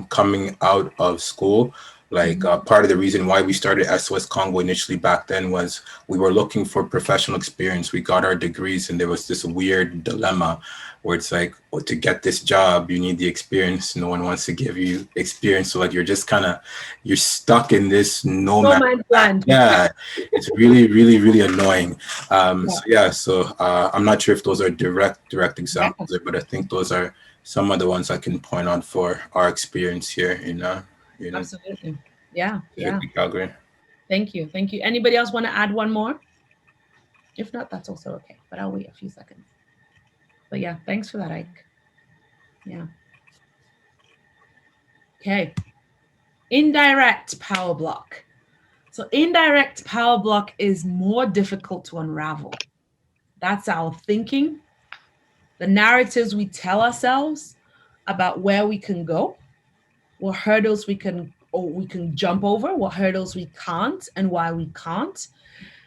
coming out of school. Like part of the reason why we started SOS Congo initially back then was we were looking for professional experience. We got our degrees, and there was this weird dilemma where it's like, well, to get this job, you need the experience. No one wants to give you experience. So like you're stuck in this no man's land. Yeah, it's really annoying. So I'm not sure if those are direct examples, but I think those are some of the ones I can point on for our experience here in Absolutely. Yeah. Calgary. Thank you. Anybody else want to add one more? If not, that's also okay, but I'll wait a few seconds. But yeah, thanks for that, Ike. Yeah. Okay. Indirect power block. So indirect power block is more difficult to unravel. That's our thinking, the narratives we tell ourselves about where we can go, what hurdles we can jump over, what hurdles we can't, and why we can't.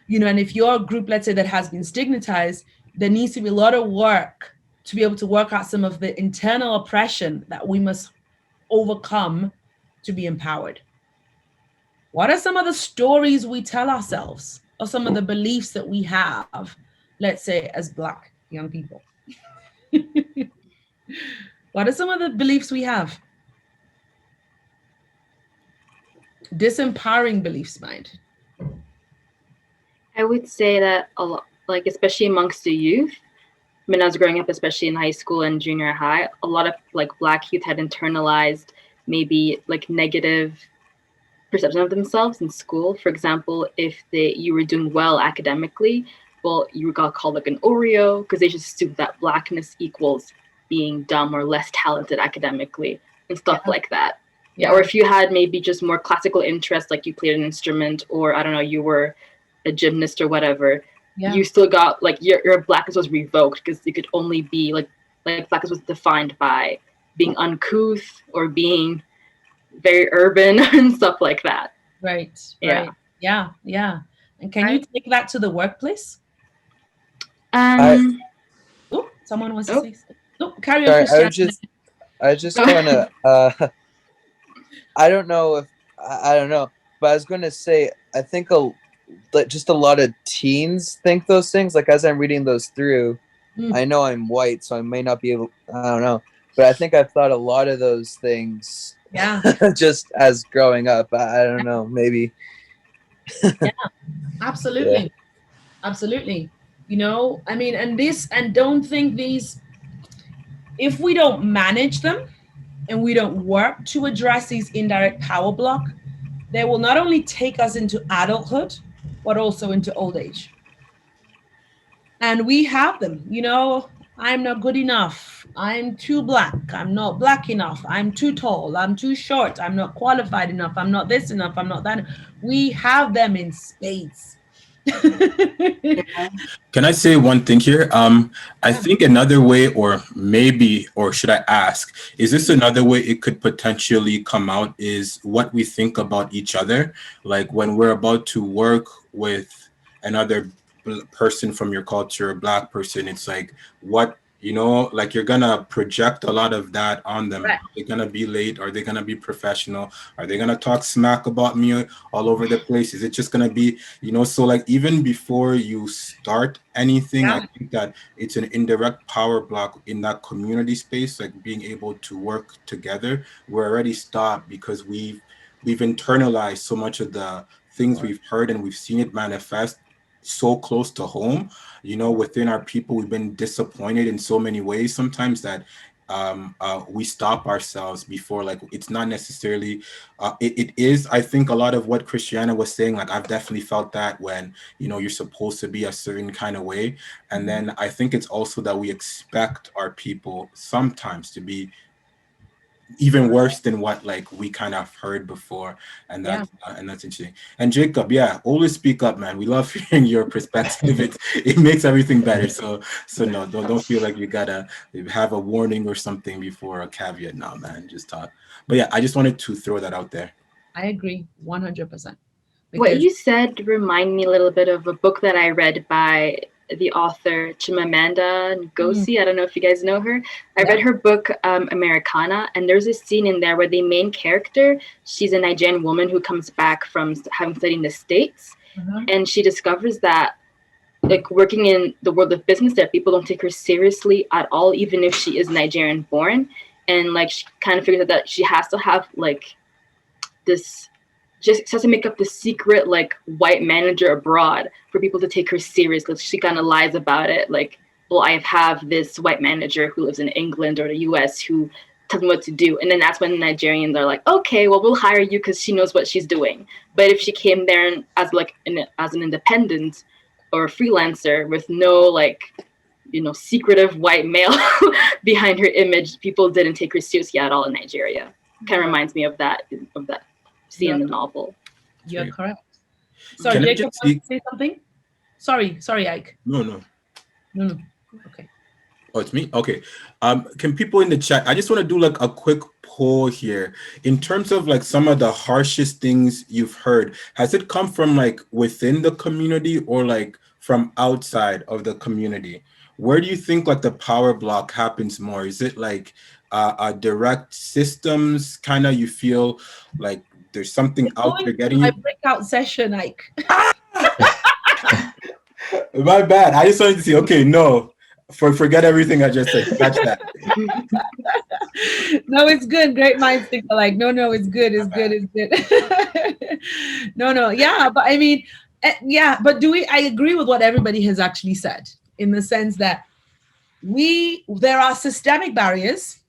And if you're a group, let's say, that has been stigmatized, there needs to be a lot of work to be able to work out some of the internal oppression that we must overcome to be empowered. What are some of the stories we tell ourselves, or some of the beliefs that we have, let's say, as Black young people? What are some of the beliefs we have? Disempowering beliefs, mind. I would say that a lot, like especially amongst the youth, when I was growing up, especially in high school and junior high, a lot of like Black youth had internalized maybe like negative perception of themselves in school. For example, if you were doing well academically, well, you got called like an Oreo because they just assumed that Blackness equals being dumb or less talented academically and stuff like that. Yeah. Or if you had maybe just more classical interests, like you played an instrument, or I don't know, you were a gymnast or whatever, you still got like your Blackness was revoked because you could only be like Blackness was defined by being uncouth or being very urban and stuff like that. Right. Yeah. And can you take that to the workplace? Someone wants to say something. No, carry on. Sorry, I just want to. I don't know, but I was going to say, I think just a lot of teens think those things. Like as I'm reading those through, I know I'm white, so I may not be able. I don't know, but I think I've thought a lot of those things. Yeah. Just as growing up, I don't know, maybe. Yeah, absolutely. Absolutely. I mean, and don't think these, if we don't manage them and we don't work to address these indirect power block, they will not only take us into adulthood, but also into old age. And we have them, you know, I'm not good enough. I'm too black. I'm not black enough. I'm too tall. I'm too short. I'm not qualified enough. I'm not this enough. I'm not that. We have them in spades. Can I say one thing here? I think another way, or maybe, or should I ask, is this another way it could potentially come out is what we think about each other? Like when we're about to work with another person from your culture, a black person, it's like what, you know, like you're gonna project a lot of that on them. Right. Are they gonna be late? Are they gonna be professional? Are they gonna talk smack about me all over the place? Is it just gonna be, you know, so like even before you start anything, I think that it's an indirect power block in that community space, like being able to work together. We're already stopped because we've internalized so much of the things we've heard and we've seen it manifest so close to home, you know, within our people. We've been disappointed in so many ways sometimes that we stop ourselves before, like it's not necessarily it is, I think, a lot of what Christiana was saying. Like I've definitely felt that when, you know, you're supposed to be a certain kind of way, and then I think it's also that we expect our people sometimes to be even worse than what like we kind of heard before, and that's interesting. And Jacob, always speak up, man. We love hearing your perspective. It makes everything better. So no, don't feel like you gotta have a warning or something before a caveat. Now, man, just talk. But yeah, I just wanted to throw that out there. I agree 100%. What you said remind me a little bit of a book that I read by the author Chimamanda Ngozi. I don't know if you guys know her. I read her book Americana, and there's a scene in there where the main character, she's a Nigerian woman who comes back from having studied in the States, and she discovers that like working in the world of business, that people don't take her seriously at all, even if she is Nigerian born. And like she kind of figures out that she has to have like this, just has to make up the secret like white manager abroad for people to take her seriously. She kind of lies about it, like, well, I have this white manager who lives in England or the US who tells me what to do. And then that's when the Nigerians are like, okay, well, we'll hire you because she knows what she's doing. But if she came there as like as an independent or a freelancer with no like, you know, secretive white male behind her image, people didn't take her seriously at all in Nigeria. Kind of reminds me of that scene in the novel. You're correct. Sorry, Jacob, want to say something? Sorry, Ike. No. Okay. Oh, it's me? Okay. Can people in the chat, I just want to do like a quick poll here. In terms of like some of the harshest things you've heard, has it come from like within the community or like from outside of the community? Where do you think like the power block happens more? Is it like a direct systems kind of, you feel like there's something out there getting you? My breakout session, Ike. My bad. I just wanted to see. Okay, no. Forget everything I just said. Catch that. No, it's good. Great minds think alike. No, it's good. It's good. No. Yeah, but I mean, but I agree with what everybody has actually said, in the sense that there are systemic barriers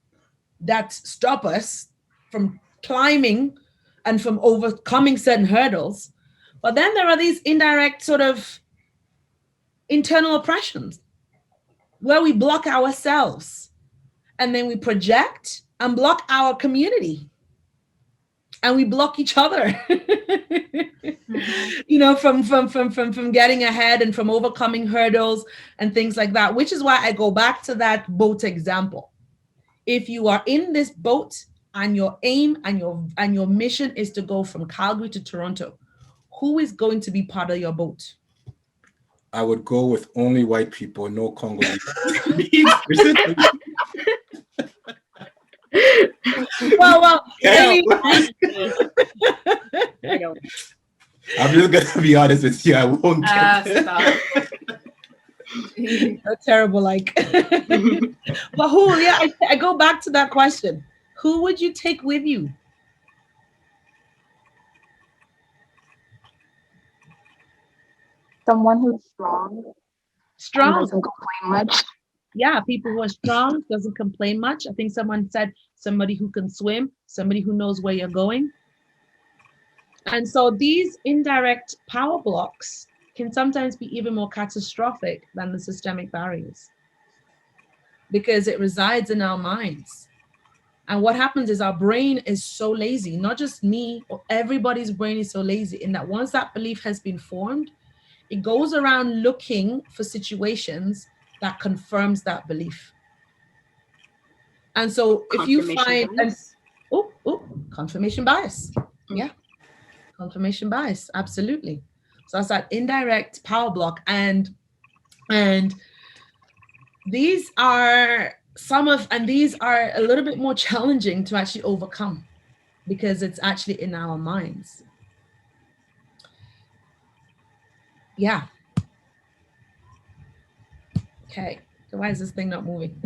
that stop us from climbing and from overcoming certain hurdles. But then there are these indirect sort of internal oppressions where we block ourselves and then we project and block our community and we block each other, you know, from getting ahead and from overcoming hurdles and things like that, which is why I go back to that boat example. If you are in this boat and your aim and your mission is to go from Calgary to Toronto, who is going to be part of your boat? I would go with only white people, no Congolese. well, I'm just gonna be honest with you. I won't get stop. You're terrible, like. But who? Yeah, I go back to that question. Who would you take with you? Someone who's strong. Strong. Doesn't complain much. Yeah, people who are strong, doesn't complain much. I think someone said somebody who can swim, somebody who knows where you're going. And so these indirect power blocks can sometimes be even more catastrophic than the systemic barriers, because it resides in our minds. And what happens is our brain is so lazy, not just me, or everybody's brain is so lazy, in that once that belief has been formed, it goes around looking for situations that confirms that belief. And so if you find, confirmation bias. Yeah, confirmation bias, absolutely. So that's that indirect power block. And these are these are a little bit more challenging to actually overcome, because it's actually in our minds. Yeah. Okay, so why is this thing not moving?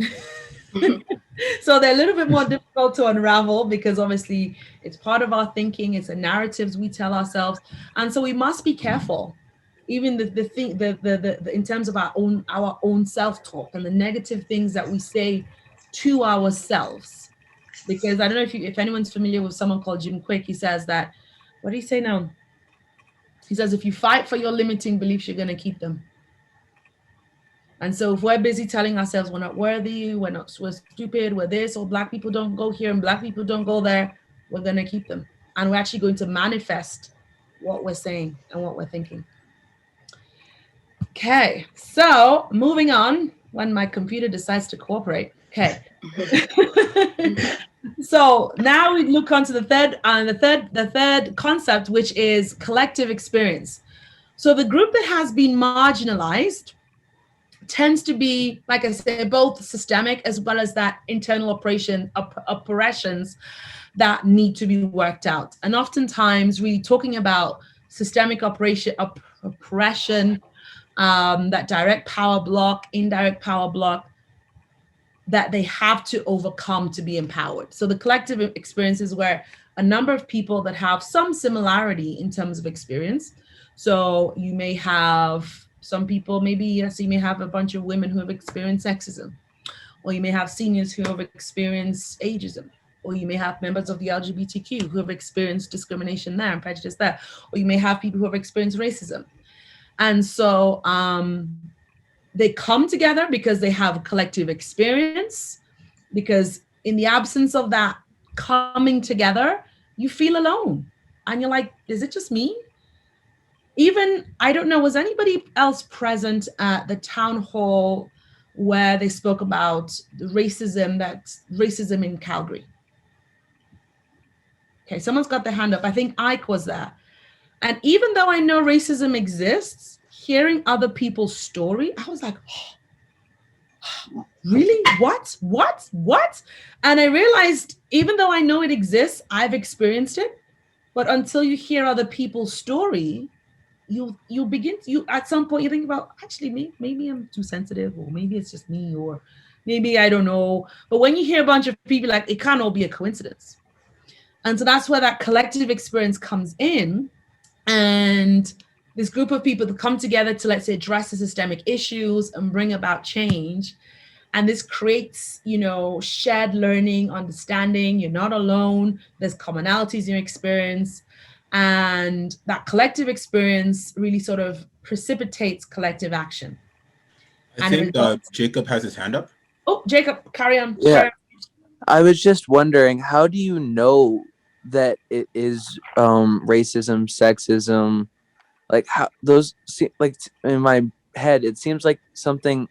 So they're a little bit more difficult to unravel, because obviously it's part of our thinking, it's the narratives we tell ourselves. And so we must be careful, even the in terms of our own self-talk and the negative things that we say to ourselves. Because I don't know if anyone's familiar with someone called Jim Quick. He says that, what do you say now? He says, if you fight for your limiting beliefs, you're going to keep them. And so if we're busy telling ourselves we're not worthy, we're stupid, we're this, or Black people don't go here and Black people don't go there, we're going to keep them. And we're actually going to manifest what we're saying and what we're thinking. Okay, so moving on, when my computer decides to cooperate. Okay. So now we look onto the third concept, which is collective experience. So the group that has been marginalized tends to be, like I said, both systemic as well as that internal oppressions that need to be worked out. And oftentimes really talking about systemic oppression, that direct power block, indirect power block, that they have to overcome to be empowered. So the collective experience is where a number of people that have some similarity in terms of experience. So you may have some people, maybe, yes, you may have a bunch of women who have experienced sexism, or you may have seniors who have experienced ageism, or you may have members of the LGBTQ who have experienced discrimination there and prejudice there, or you may have people who have experienced racism. And so they come together because they have a collective experience, because in the absence of that coming together, you feel alone. And you're like, is it just me? Even, I don't know, was anybody else present at the town hall where they spoke about the racism in Calgary? Okay, someone's got their hand up. I think Ike was there. And even though I know racism exists, hearing other people's story, I was like, oh, really? What? And I realized, even though I know it exists, I've experienced it, but until you hear other people's story, you begin to, at some point you think about, actually, maybe I'm too sensitive, or maybe it's just me, or maybe I don't know. But when you hear a bunch of people, like, it can't all be a coincidence. And so that's where that collective experience comes in. And this group of people that come together to, let's say, address the systemic issues and bring about change. And this creates, shared learning, understanding. You're not alone. There's commonalities in your experience. And that collective experience really sort of precipitates collective action. I think Jacob has his hand up. Oh, Jacob, carry on. Yeah. I was just wondering, how do you know that it is racism, sexism? Like, how those, like, in my head, it seems like something,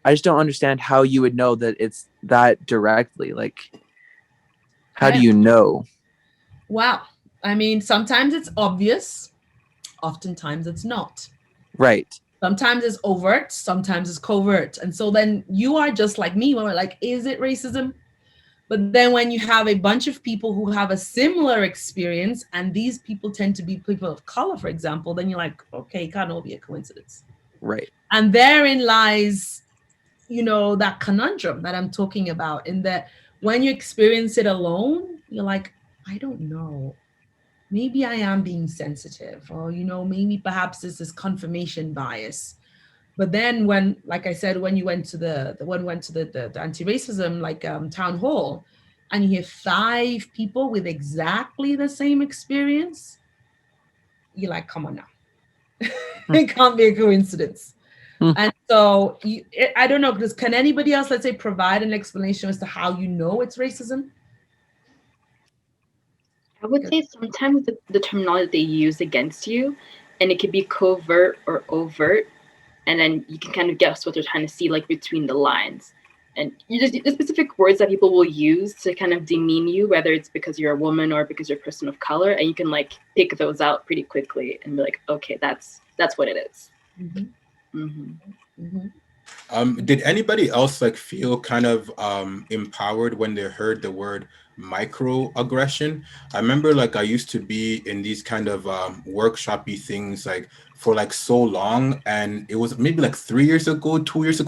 I just don't understand how you would know that it's that directly. Like, how do you know? Wow. I mean, sometimes it's obvious, oftentimes it's not. Right. Sometimes it's overt, sometimes it's covert. And so then you are just like me, when we're like, is it racism? But then when you have a bunch of people who have a similar experience, and these people tend to be people of color, for example, then you're like, okay, it can't all be a coincidence. Right. And therein lies, that conundrum that I'm talking about, in that when you experience it alone, you're like, I don't know. Maybe I am being sensitive, or, maybe perhaps this is confirmation bias. But then when, like I said, when you went to the anti-racism, town hall, and you hear 5 people with exactly the same experience, you're like, come on now. It can't be a coincidence. And so I don't know, because can anybody else, let's say, provide an explanation as to how you know it's racism? I would say sometimes the terminology they use against you, and it could be covert or overt, and then you can kind of guess what they're trying to see, like between the lines. And you just the specific words that people will use to kind of demean you, whether it's because you're a woman or because you're a person of color, and you can like pick those out pretty quickly and be like, okay, that's what it is. Did anybody else like feel kind of empowered when they heard the word microaggression? I remember like I used to be in these kind of workshopy things like for like so long, and it was maybe like 2 years ago,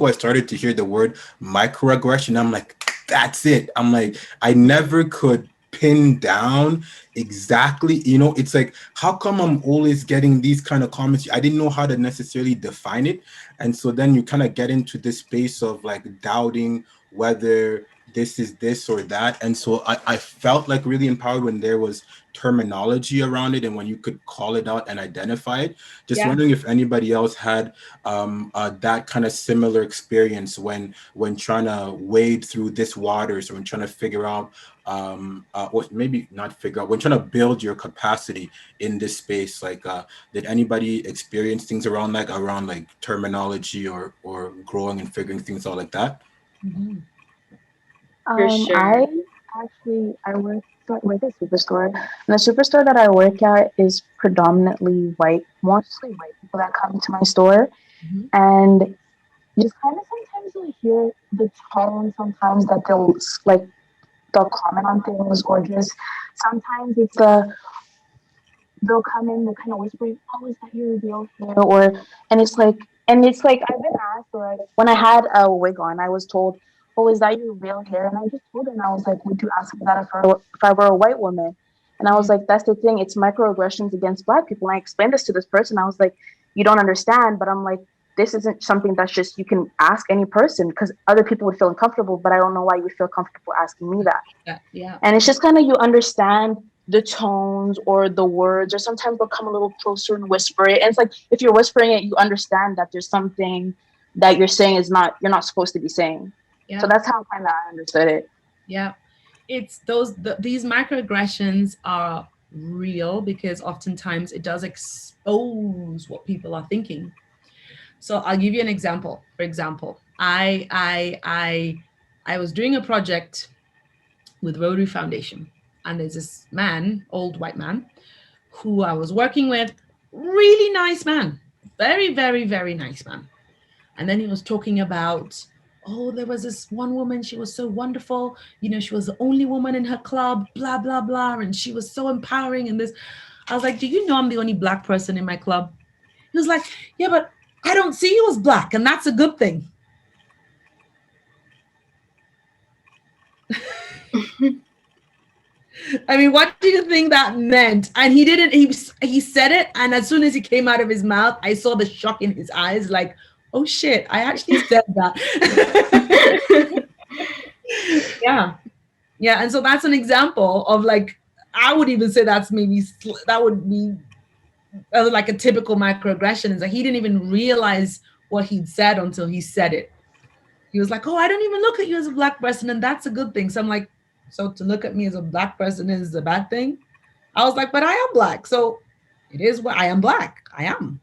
I started to hear the word microaggression. I'm like, that's it. I'm like, I never could pin down exactly, you know, it's like, how come I'm always getting these kind of comments? I didn't know how to necessarily define it. And so then you kind of get into this space of like doubting whether this is this or that. And so I felt like really empowered when there was terminology around it and when you could call it out and identify it. Just wondering if anybody else had that kind of similar experience when trying to wade through this waters, or when trying to figure out or maybe not figure out, when trying to build your capacity in this space. Like did anybody experience things around like terminology or growing and figuring things out like that? For sure. I work at a superstore, and the superstore that I work at is predominantly white, mostly white people that come to my store, and just kind of sometimes you'll hear the tone sometimes that they'll comment on things, or just sometimes it's they'll come in, they'll kind of whisper, "Oh, is that your real hair?" And it's like I've been asked, or when I had a wig on, I was told, "Oh, is that your real hair?" And I just told her, and I was like, "Would you ask me that if I were a white woman?" And I was like, "That's the thing. It's microaggressions against Black people." And I explained this to this person. I was like, "You don't understand," but I'm like, this isn't something that's just you can ask any person, because other people would feel uncomfortable, but I don't know why you would feel comfortable asking me that. Yeah. And it's just kind of, you understand the tones or the words, or sometimes they'll come a little closer and whisper it. And it's like, if you're whispering it, you understand that there's something that you're saying you're not supposed to be saying. Yeah. So that's how kind of I understood it. Yeah. It's these microaggressions are real, because oftentimes it does expose what people are thinking. So I'll give you an example. For example, I was doing a project with Rotary Foundation, and there's this man, old white man, who I was working with, really nice man, very, very, very nice man. And then he was talking about, oh, there was this one woman, she was so wonderful, you know, she was the only woman in her club, blah, blah, blah, and she was so empowering. And this, I was like, do you know I'm the only Black person in my club? He was like, yeah, but I don't see you as Black, and that's a good thing. I mean, what do you think that meant? And he said it, and as soon as it came out of his mouth, I saw the shock in his eyes, like, oh shit, I actually said that. Yeah. And so that's an example of, like, I would even say that would be like a typical microaggression, is that he didn't even realize what he'd said until he said it. He was like, oh, I don't even look at you as a Black person, and that's a good thing. So I'm like, so to look at me as a Black person is a bad thing? I was like, but I am Black. So it is what I am Black. I am.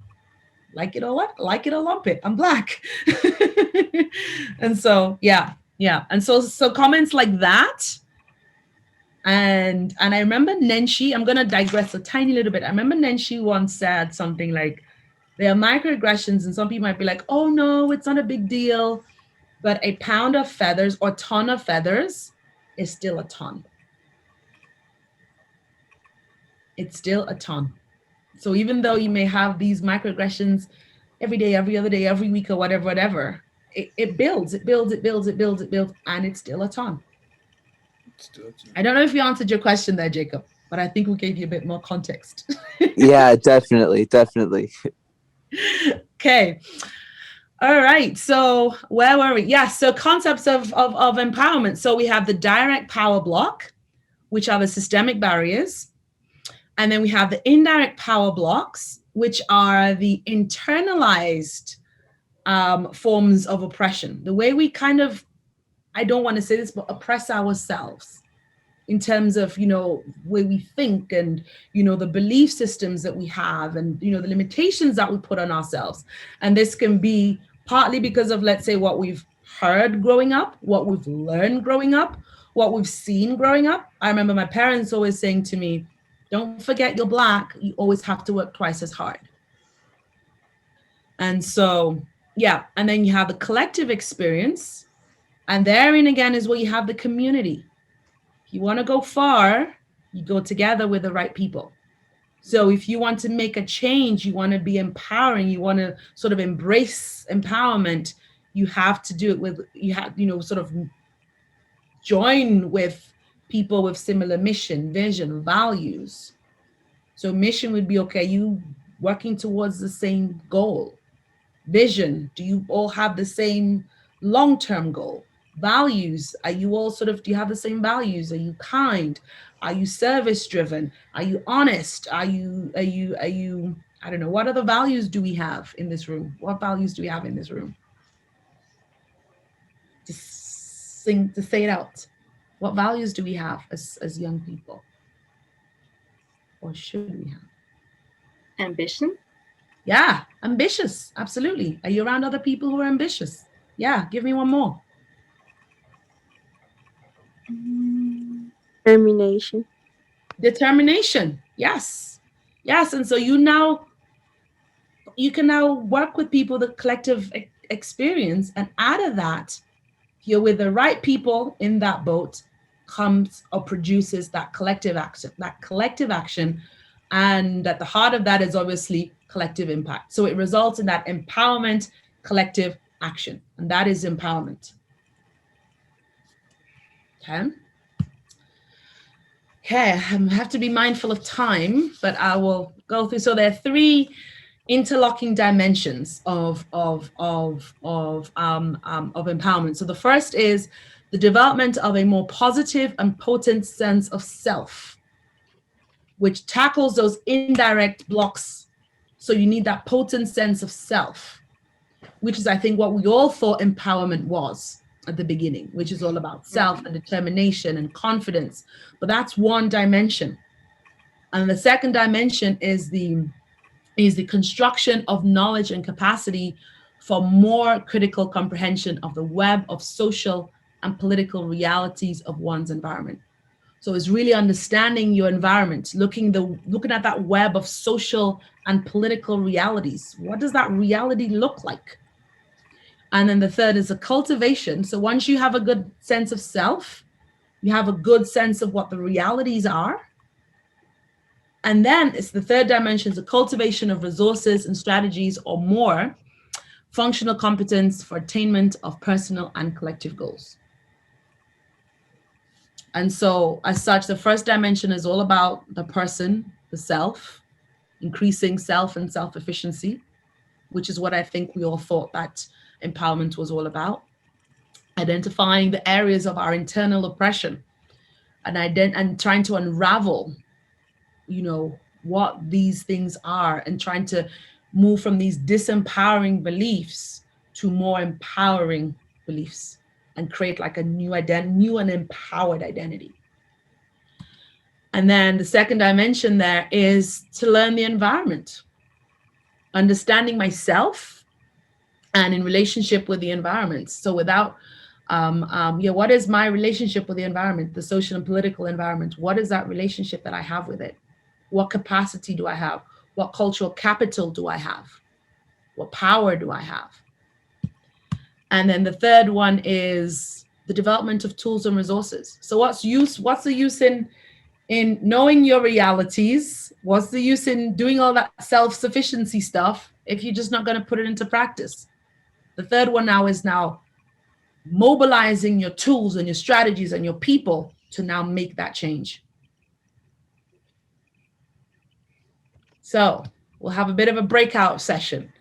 Like it or what? Like it or lump it. I'm Black. And so, yeah. And so comments like that. And I remember Nenshi, I'm going to digress a tiny little bit. I remember Nenshi once said something like, there are microaggressions, and some people might be like, oh no, it's not a big deal. But a pound of feathers or ton of feathers is still a ton. It's still a ton. So even though you may have these microaggressions every day, every other day, every week, or whatever, it builds, and it's still a ton. I don't know if we answered your question there, Jacob, but I think we gave you a bit more context. Yeah, definitely. Okay. All right. So where were we? Yeah. So concepts of empowerment. So we have the direct power block, which are the systemic barriers. And then we have the indirect power blocks, which are the internalized forms of oppression. The way we kind of, I don't want to say this, but oppress ourselves in terms of, you know, where we think and, you know, the belief systems that we have and, you know, the limitations that we put on ourselves. And this can be partly because of, let's say, what we've heard growing up, what we've learned growing up, what we've seen growing up. I remember my parents always saying to me, don't forget you're Black, you always have to work twice as hard. And so, yeah, and then you have the collective experience. And therein again is where you have the community. If you want to go far, you go together with the right people. So if you want to make a change, you want to be empowering, you want to sort of embrace empowerment, you have to do it with, you have, you know, sort of join with people with similar mission, vision, values. So mission would be, okay, you working towards the same goal. Vision, do you all have the same long-term goal? Values, are you all sort of, do you have the same values? Are you kind? Are you service driven? Are you honest? Are you, I don't know, what other values do we have in this room? What values do we have in this room? Just say it out. What values do we have as young people? Or should we have? Ambition? Yeah, ambitious, absolutely. Are you around other people who are ambitious? Yeah, give me one more. Determination. Determination, yes. Yes, and so you can now work with people, the collective experience, and out of that, you're with the right people in that boat, comes or produces that collective action. And at the heart of that is obviously collective impact. So it results in that empowerment, collective action, and that is empowerment. Okay, I have to be mindful of time, but I will go through. So there are three interlocking dimensions of empowerment. So the first is the development of a more positive and potent sense of self, which tackles those indirect blocks. So you need that potent sense of self, which is, I think, what we all thought empowerment was at the beginning, which is all about self and determination and confidence. But that's one dimension. And the second dimension is the construction of knowledge and capacity for more critical comprehension of the web of social and political realities of one's environment. So it's really understanding your environment, looking at that web of social and political realities. What does that reality look like? And then the third is a cultivation. So once you have a good sense of self, you have a good sense of what the realities are. And then it's the third dimension, is the cultivation of resources and strategies or more functional competence for attainment of personal and collective goals. And so as such, the first dimension is all about the person, the self, increasing self and self-efficiency, which is what I think we all thought that empowerment was all about. Identifying the areas of our internal oppression and trying to unravel, you know, what these things are, and trying to move from these disempowering beliefs to more empowering beliefs and create like a new and empowered identity. And then the second dimension there is to learn the environment, understanding myself and in relationship with the environment. So without, what is my relationship with the environment, the social and political environment? What is that relationship that I have with it? What capacity do I have? What cultural capital do I have? What power do I have? And then the third one is the development of tools and resources. So what's the use in knowing your realities? What's the use in doing all that self-sufficiency stuff if you're just not going to put it into practice? The third one now is mobilizing your tools and your strategies and your people to now make that change. So we'll have a bit of a breakout session.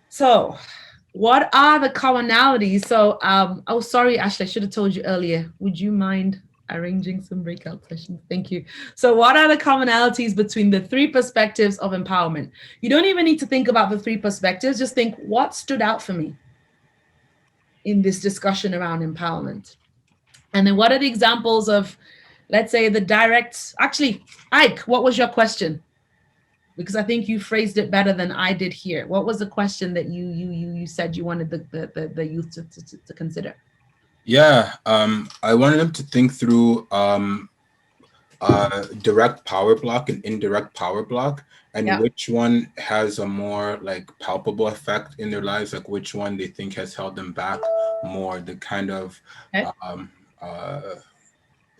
So what are the commonalities? So, sorry, Ashley, I should have told you earlier. Would you mind Arranging some breakout sessions. Thank you. So what are the commonalities between the three perspectives of empowerment? You don't even need to think about the three perspectives. Just think, what stood out for me in this discussion around empowerment? And then what are the examples of, let's say, the direct, actually, Ike, what was your question? Because I think you phrased it better than I did here. What was the question that you said you wanted the youth to consider? Yeah, I wanted them to think through direct power block and indirect power block, and which one has a more like palpable effect in their lives, like which one they think has held them back more, the kind of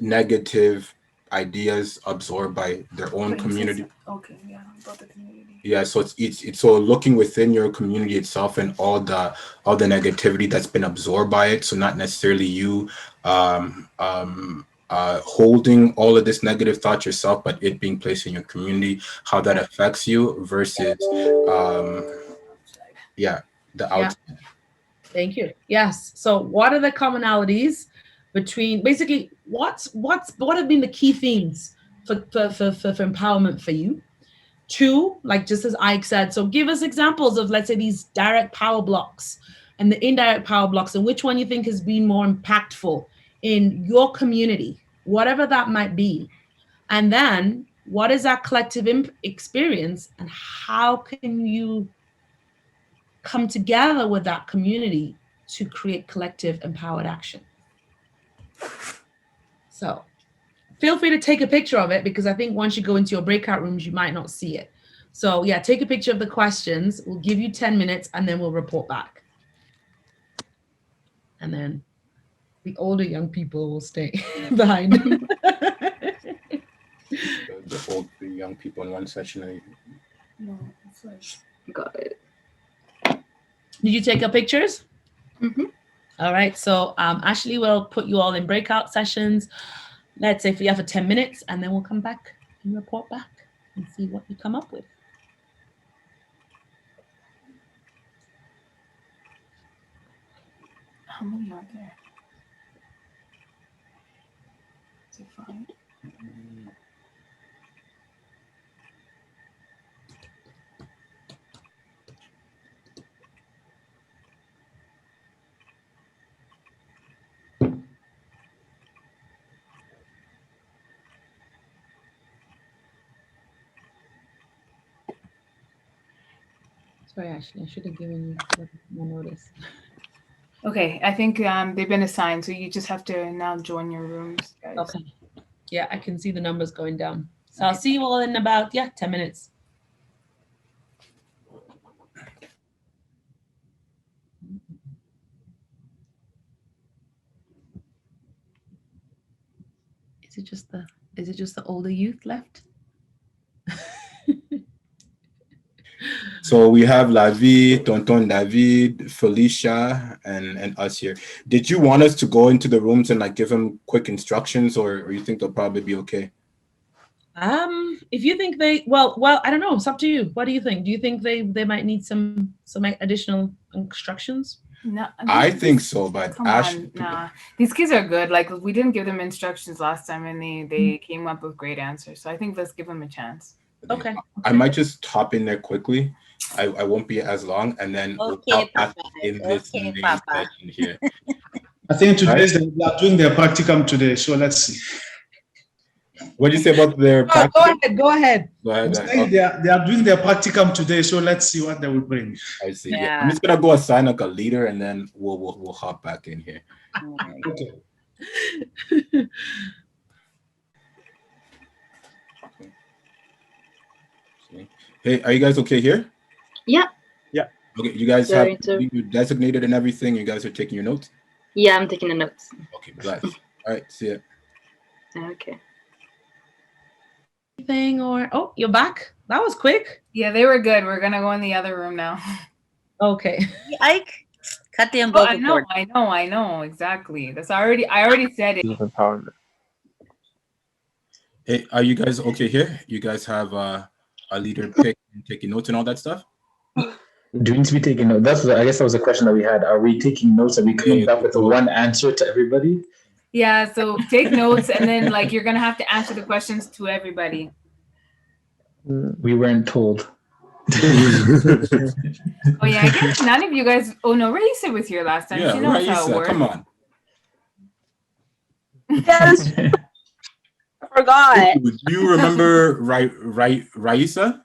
negative ideas absorbed by their own community. Okay, yeah, about the community. Yeah, so it's so looking within your community itself and all the negativity that's been absorbed by it. So not necessarily you holding all of this negative thoughts yourself, but it being placed in your community, how that affects you versus the outside. Thank you. Yes. So what are the commonalities between basically what have been the key themes for empowerment for you? Two, like just as Ike said, so give us examples of, let's say, these direct power blocks and the indirect power blocks, and which one you think has been more impactful in your community, whatever that might be. And then what is that collective experience, and how can you come together with that community to create collective empowered action? So feel free to take a picture of it, because I think once you go into your breakout rooms, you might not see it. So yeah, take a picture of the questions. We'll give you 10 minutes and then we'll report back. And then the older young people will stay behind. The young people in one session. No, it's like... Got it. Did you take your pictures? Mm-hmm. All right, so Ashley will put you all in breakout sessions. Let's say if you have 10 minutes, and then we'll come back and report back and see what you come up with. How many are there? Is it 5? Sorry, Ashley, I should have given you more notice. Okay, I think they've been assigned, so you just have to now join your rooms, guys. Okay. Yeah, I can see the numbers going down. So I'll see you all in about 10 minutes. Is it just the older youth left? So we have Lavi, Tonton David, Felicia, and us here. Did you want us to go into the rooms and like give them quick instructions, or you think they'll probably be okay? If you think well, I don't know. It's up to you. What do you think? Do you think they might need some additional instructions? No, I think so, but come Ash, on, nah. These kids are good. Like, we didn't give them instructions last time, and they came up with great answers. So I think let's give them a chance. Okay. I might just hop in there quickly. I won't be as long, and then we'll hop back in this main session here. I think today they are doing their practicum today, so let's see. What did you say about their practicum? Go ahead. Okay. They are doing their practicum today, so let's see what they will bring. I see. Yeah. I'm just gonna go assign like a leader, and then we'll hop back in here. Okay. Hey, are you guys okay here? Yeah. Yeah. Okay, you guys have you designated and everything. You guys are taking your notes? Yeah, I'm taking the notes. Okay, bless. All right, see ya. Okay. Oh, you're back? That was quick. Yeah, they were good. We're gonna go in the other room now. Okay. Ike, cut the umbilical cord. I know, exactly. I already said it. Empowerment. Hey, are you guys okay here? You guys have a leader pick and taking notes and all that stuff? Do we need to be taking notes? I guess that was a question that we had. Are we taking notes? Are we coming back with one answer to everybody? Yeah, so take notes, and then like you're gonna have to answer the questions to everybody. We weren't told. Oh yeah, I guess none of you guys. Oh no, Raisa was here last time. Yeah, She knows how it Raisa, works. come on. Yes. I forgot. Do you remember Raisa?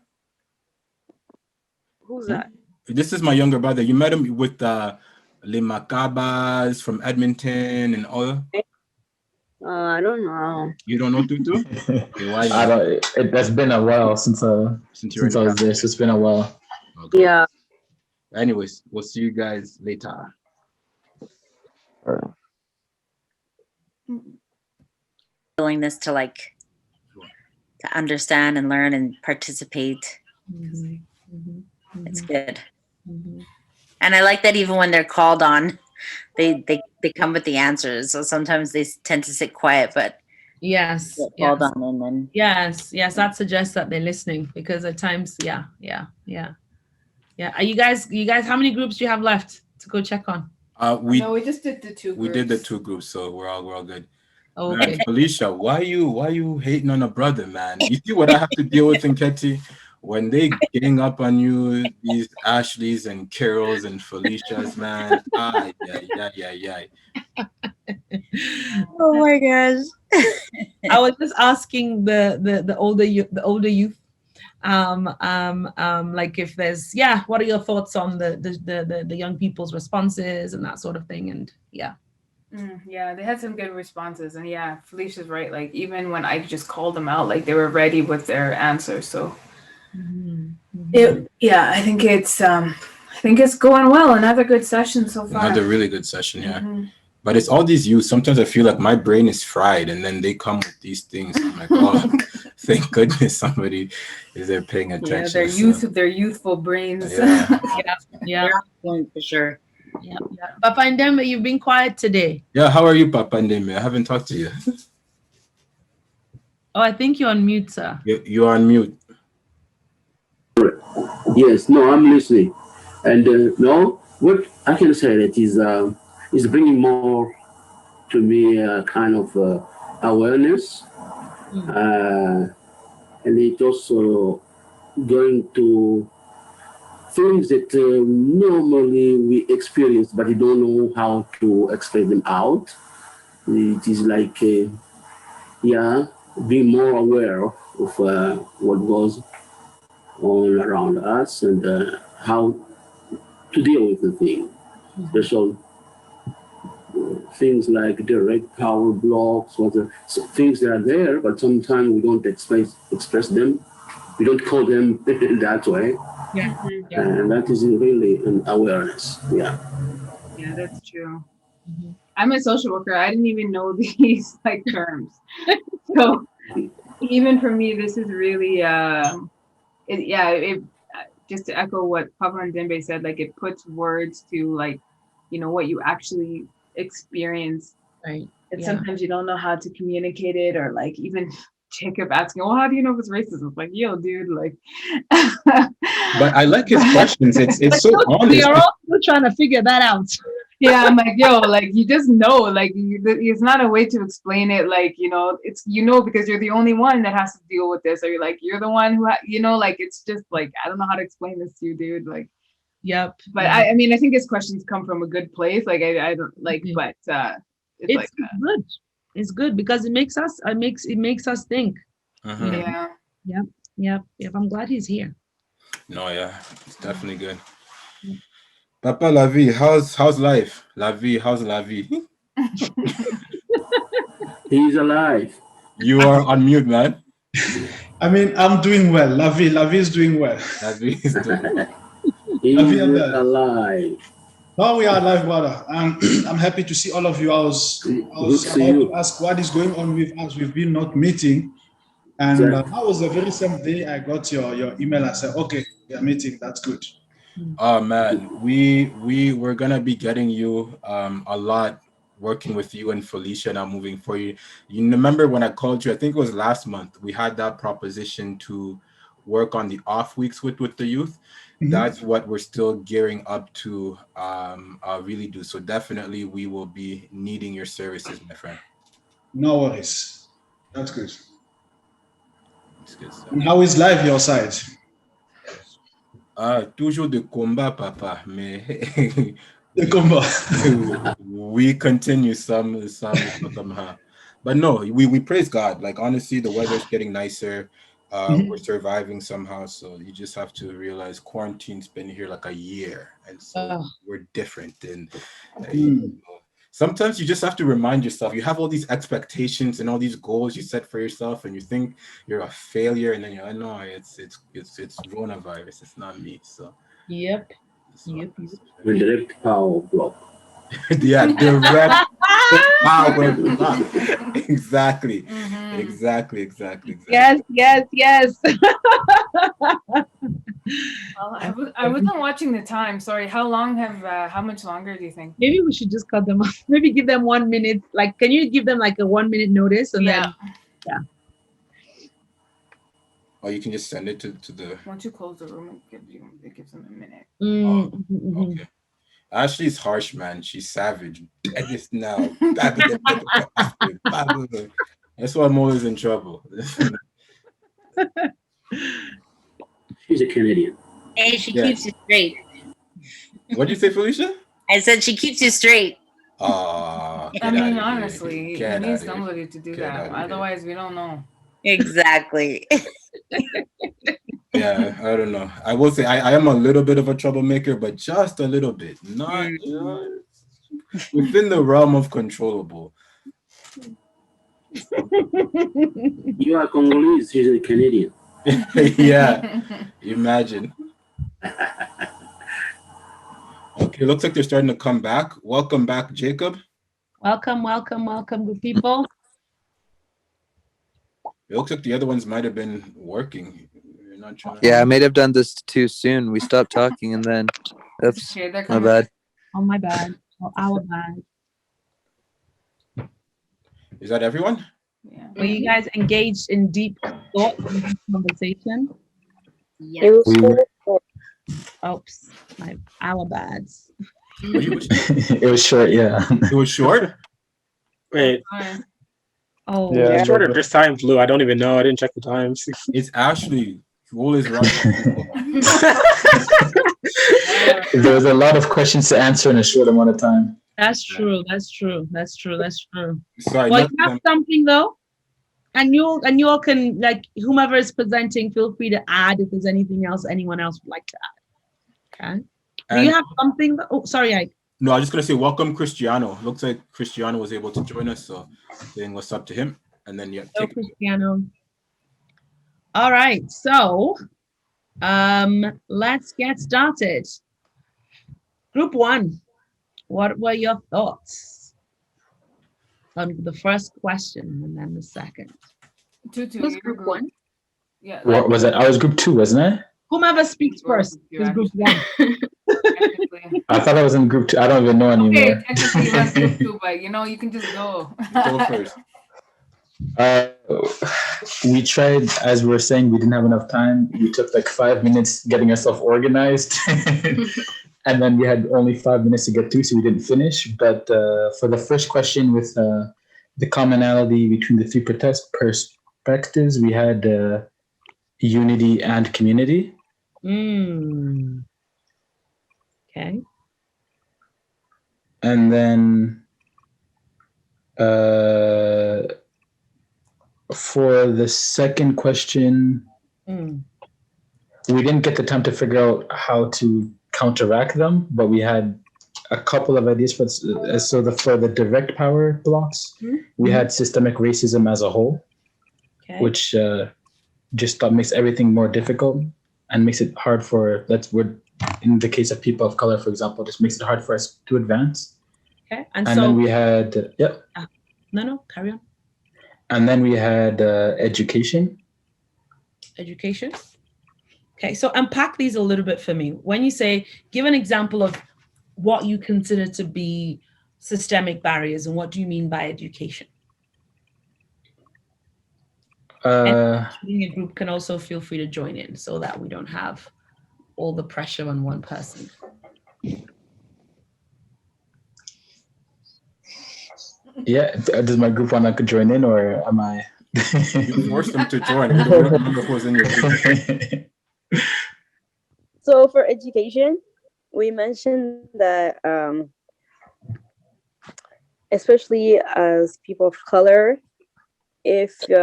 Who's that? This is my younger brother. You met him with Le Macabas from Edmonton and all. I don't know. You don't know Tutu? Okay, why I not? don't. That's been a while since I was there. So it's been a while. Okay. Yeah. Anyways, we'll see you guys later. Willingness to to understand and learn and participate. It's good. And I like that even when they're called on, they come with the answers. So sometimes they tend to sit quiet, but yes, get called on and then yes, that suggests that they're listening, because at times, yeah. Are you guys? How many groups do you have left to go check on? We just did the 2 groups. We did the 2 groups, so we're all good. Okay. Man, Felicia, why you hating on a brother, man? You see what I have to deal with in Ketty? When they gang up on you, these Ashleys and Carols and Felicias, man. Yeah. oh my gosh. I was just asking the older youth, like if there's, what are your thoughts on the young people's responses and that sort of thing, and Yeah, they had some good responses, and yeah, Felicia's right. Like even when I just called them out, like they were ready with their answers. So I think it's going well. Another good session so far. Another really good session, yeah. But it's all these youth. Sometimes I feel like my brain is fried, and then they come with these things. I'm like, oh, thank goodness somebody is there paying attention. Yeah, their youthful brains. Yeah, for sure. Yeah. Papa Ndembe, you've been quiet today. Yeah, how are you, Papa Ndembe? I haven't talked to you. Oh, I think you're on mute, sir. You're on mute. Yes, no, I'm listening. And no, what I can say that is bringing more to me kind of awareness. And it also going to things that normally we experience, but we don't know how to express them out. It is like, being more aware of what goes on around us and how to deal with the thing. Special things like direct power blocks, or things that are there, but sometimes we don't express them. We don't call them that way. Yeah. And that is really an awareness. Yeah, that's true. I'm a social worker. I didn't even know these terms. So even for me, this is really just to echo what Papa Ndembe said, it puts words to what you actually experience. Right. And sometimes you don't know how to communicate it, or even Jacob asking, well, how do you know if it's racism? It's like, yo, dude, But I like his questions. It's so honest. We are all still trying to figure that out. Yeah, I'm like, yo, you just know, it's not a way to explain it. It's, because you're the only one that has to deal with this, or you're the one who, it's just I don't know how to explain this to you, dude. Yep. But I mean, I think his questions come from a good place. I don't but it's good. It's good because it makes us think. Yeah. Yep. I'm glad he's here. No, yeah, it's definitely good. Papa La Vie, how's life? La Vie, how's La Vie? He's alive. You are on mute, man. I mean, I'm doing well. La Vie is doing well. La Vie is doing well. He's alive. Oh, we are alive, brother. I'm happy to see all of you. I was about to ask what is going on with us. We've been not meeting. And that was the very same day I got your email. I said, okay, we are meeting. That's good. Oh man, we're gonna be getting you a lot, working with you and Felicia now moving forward. You remember when I called you, I think it was last month, we had that proposition to work on the off weeks with the youth. That's what we're still gearing up to really do. So definitely we will be needing your services, my friend. No worries. That's good. It's good stuff. And how is life your side? Toujours de combat, papa. Mais The combo. we continue somehow. But no, we praise God. Like honestly, the weather's getting nicer. We're surviving somehow. So you just have to realize quarantine's been here like a year, and so we're different. And sometimes you just have to remind yourself. You have all these expectations and all these goals you set for yourself, and you think you're a failure, and then you're like, no, it's coronavirus. It's not me. So Yep. The direct power block. Yeah, direct power block. Exactly. Exactly. Yes. I wasn't watching the time. Sorry. How much longer do you think? Maybe we should just cut them off. Maybe give them 1 minute. Like, can you give them like a 1 minute notice and then Or you can just send it to the. Once you close the room, it gives them a minute. Okay. Ashley's harsh, man. She's savage. At this now. That's why I'm always in trouble. She's a Canadian. Hey, she keeps you straight. What did you say, Felicia? I said she keeps you straight. I mean, honestly, he needs somebody to do that. Otherwise, we don't know. Exactly. Yeah, I don't know. I will say I am a little bit of a troublemaker, but just a little bit. Not within the realm of controllable. You are Congolese, she's a Canadian. Yeah, imagine. Okay, looks like they're starting to come back. Welcome back, Jacob. Welcome, good people. It looks like the other ones might have been working. You're not trying Yeah, I may have done this too soon. We stopped talking and then, oops, my bad. Oh, my bad. Oh, our bad. Is that everyone? Yeah. Were you guys engaged in deep thought and deep conversation? Yes. Oops, our bads. It was short, yeah. It was short? Wait. Oh, yeah. Shorter this time, Blue. I don't even know. I didn't check the times. It's Ashley. Rule is right. There was a lot of questions to answer in a short amount of time. That's true. Sorry, Well, you have something though, and you all can, like, whomever is presenting, feel free to add if there's anything else anyone else would like to add. Okay. Do you have something? Oh, sorry, Ike. No, I was just gonna say welcome, Cristiano. Looks like Cristiano was able to join us, so saying what's up to him, and then Hello, Cristiano. All right, so let's get started. Group 1. What were your thoughts on the first question and then the second? Who's group 1? Yeah. What was it? I was group 2, wasn't I? Whomever speaks first is group 1. I thought I was in group 2. I don't even know anymore. Okay, technically that's group 2, but you can just go. Go first. We tried, as we were saying, we didn't have enough time. We took like 5 minutes getting ourselves organized. And then we had only 5 minutes to get through, so we didn't finish. But for the first question with the commonality between the 3 perspectives, we had unity and community. Okay. And then for the second question, we didn't get the time to figure out how to counteract them, but we had a couple of ideas for the direct power blocks. We had systemic racism as a whole, which just makes everything more difficult and makes it hard for, in the case of people of color, for example, just makes it hard for us to advance. Okay, and so then we had no, carry on. And then we had education. Education. Okay, so unpack these a little bit for me. When you say, give an example of what you consider to be systemic barriers, and what do you mean by education? And a group can also feel free to join in so that we don't have all the pressure on one person. Yeah, does my group want to join in, or am I? You forced them to join. We don't remember who was in your group. So for education, we mentioned that especially as people of color, if you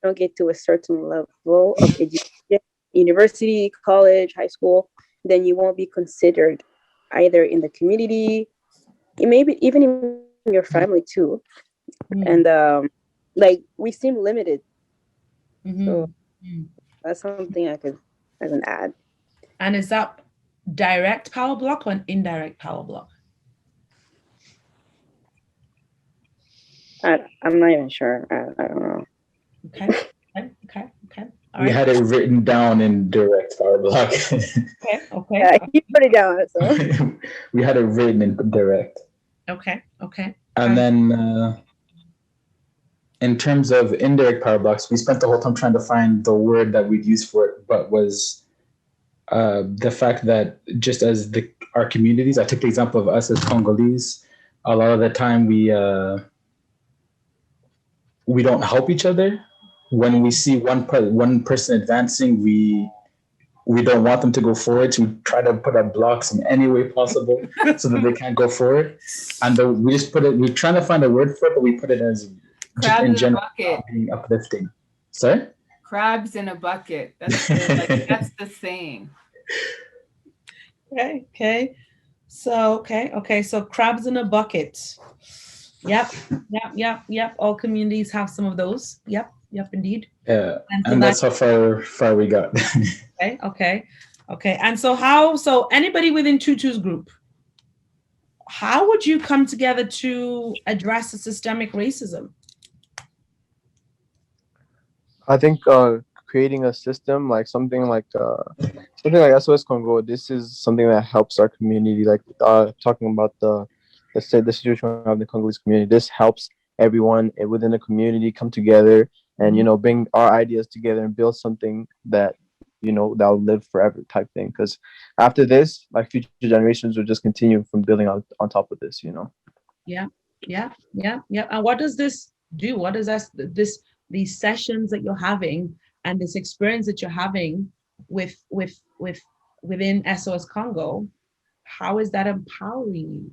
don't get to a certain level of education, university, college, high school, then you won't be considered either in the community, maybe even in your family too. And like we seem limited. So that's something I can add. And is that direct power block or an indirect power block? I'm not even sure. I don't know. Okay. All We had it written down in direct power block. Okay. Yeah, you put it down. So We had it written in direct. Okay. And then in terms of indirect power blocks, we spent the whole time trying to find the word that we'd use for it, but was the fact that just as our communities, I took the example of us as Congolese, a lot of the time we don't help each other. When we see one person advancing, we don't want them to go forward. So we try to put up blocks in any way possible so that they can't go forward. And we just put it. We're trying to find a word for it, but we put it as just in general being uplifting. Sorry? Crabs in a bucket. That's the saying. Okay. So So crabs in a bucket. Yep. All communities have some of those. Yep, indeed. Yeah, And, so and that's how far we got. Okay. And so anybody within Tutu's group, how would you come together to address the systemic racism? I think creating a system like something like SOS Congo. This is something that helps our community. Like talking about the situation of the Congolese community. This helps everyone within the community come together and bring our ideas together and build something that that'll live forever type thing. Because after this, like future generations will just continue from building on top of this. Yeah. And what does this do? What does these sessions that you're having and this experience that you're having within SOS Congo? How is that empowering you?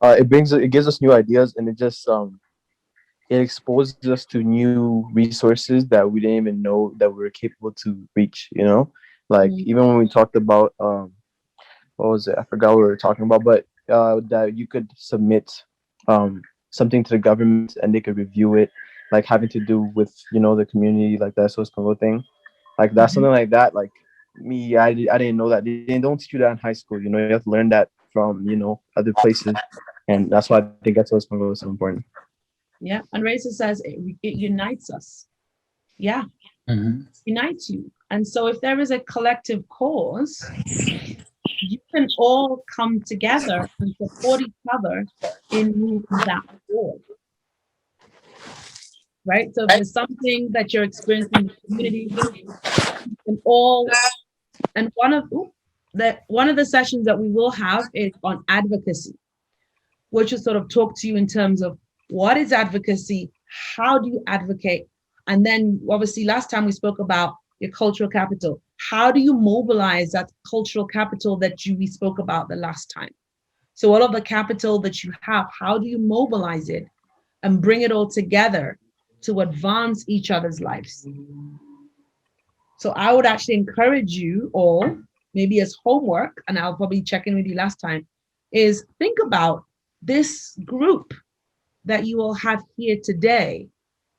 It gives us new ideas, and it just it exposes us to new resources that we didn't even know that we were capable to reach. Like even when we talked about what was it? I forgot what we were talking about, but that you could submit something to the government and they could review it, like having to do with the community, like that SOS Congo thing, like that's something like that. Like me, I didn't know that. They don't teach you that in high school. You have to learn that from other places, and that's why I think SOS Congo is so important. Yeah, and Raisa says it unites us. Yeah, unites you. And so if there is a collective cause, you can all come together and support each other in moving that forward. Right? So if there's something that you're experiencing in the community, you can all, and one of the sessions that we will have is on advocacy, which will sort of talk to you in terms of what is advocacy, how do you advocate, and then obviously last time we spoke about your cultural capital. How do you mobilize that cultural capital that we spoke about the last time? So all of the capital that you have, how do you mobilize it and bring it all together to advance each other's lives? So I would actually encourage you all, maybe as homework, and I'll probably check in with you last time, is think about this group that you all have here today.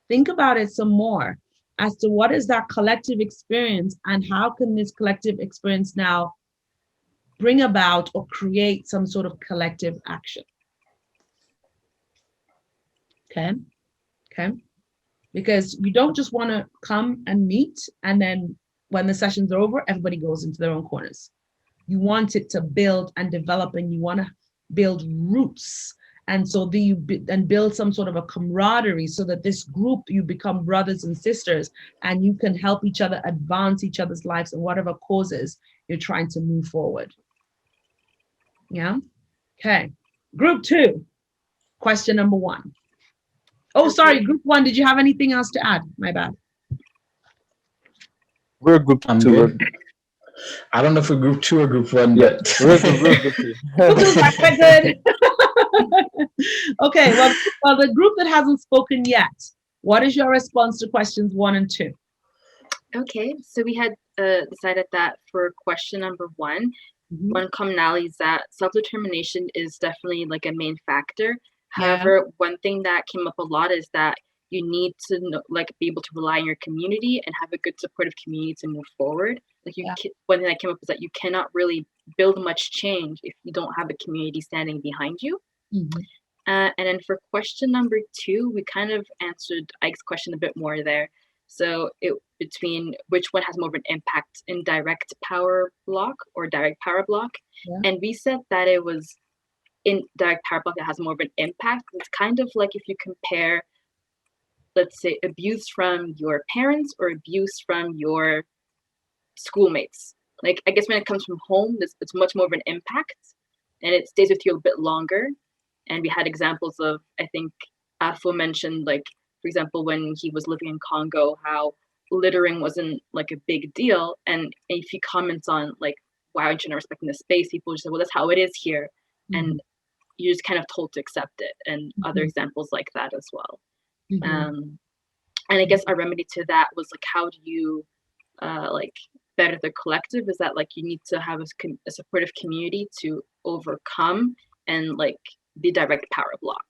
Think about it some more as to what is that collective experience and how can this collective experience now bring about or create some sort of collective action. Okay. Because you don't just want to come and meet and then when the sessions are over, everybody goes into their own corners. You want it to build and develop, and you want to build roots. And so build some sort of a camaraderie so that this group, you become brothers and sisters and you can help each other advance each other's lives and whatever causes you're trying to move forward. Yeah. Okay. Group 2. question number 1. Oh, sorry, group 1. Did you have anything else to add? My bad. We're group 2. Good. I don't know if we're group 2 or group 1, yeah, but we're group 2. Good. Okay, well, the group that hasn't spoken yet, what is your response to questions 1 and 2? Okay, so we had decided that for question number 1, one commonality is that self-determination is definitely like a main factor. However, one thing that came up a lot is that you need to know, like, be able to rely on your community and have a good supportive community to move forward. Like, one thing that came up is that you cannot really build much change if you don't have a community standing behind you. And then for question number 2, we kind of answered Ike's question a bit more there. So between which one has more of an impact, indirect power block or direct power block. And we said that it was indirect power block that has more of an impact. It's kind of like if you compare, let's say, abuse from your parents or abuse from your schoolmates. Like, I guess when it comes from home, it's much more of an impact and it stays with you a bit longer. And we had examples of, I think Afo mentioned, like, for example, when he was living in Congo, how littering wasn't like a big deal. And if he comments on like, why aren't you not respecting the space? People just say, well, that's how it is here. And you're just kind of told to accept it. And other examples like that as well. And I guess our remedy to that was like, how do you like better the collective? Is that like you need to have a supportive community to overcome and like the direct power block.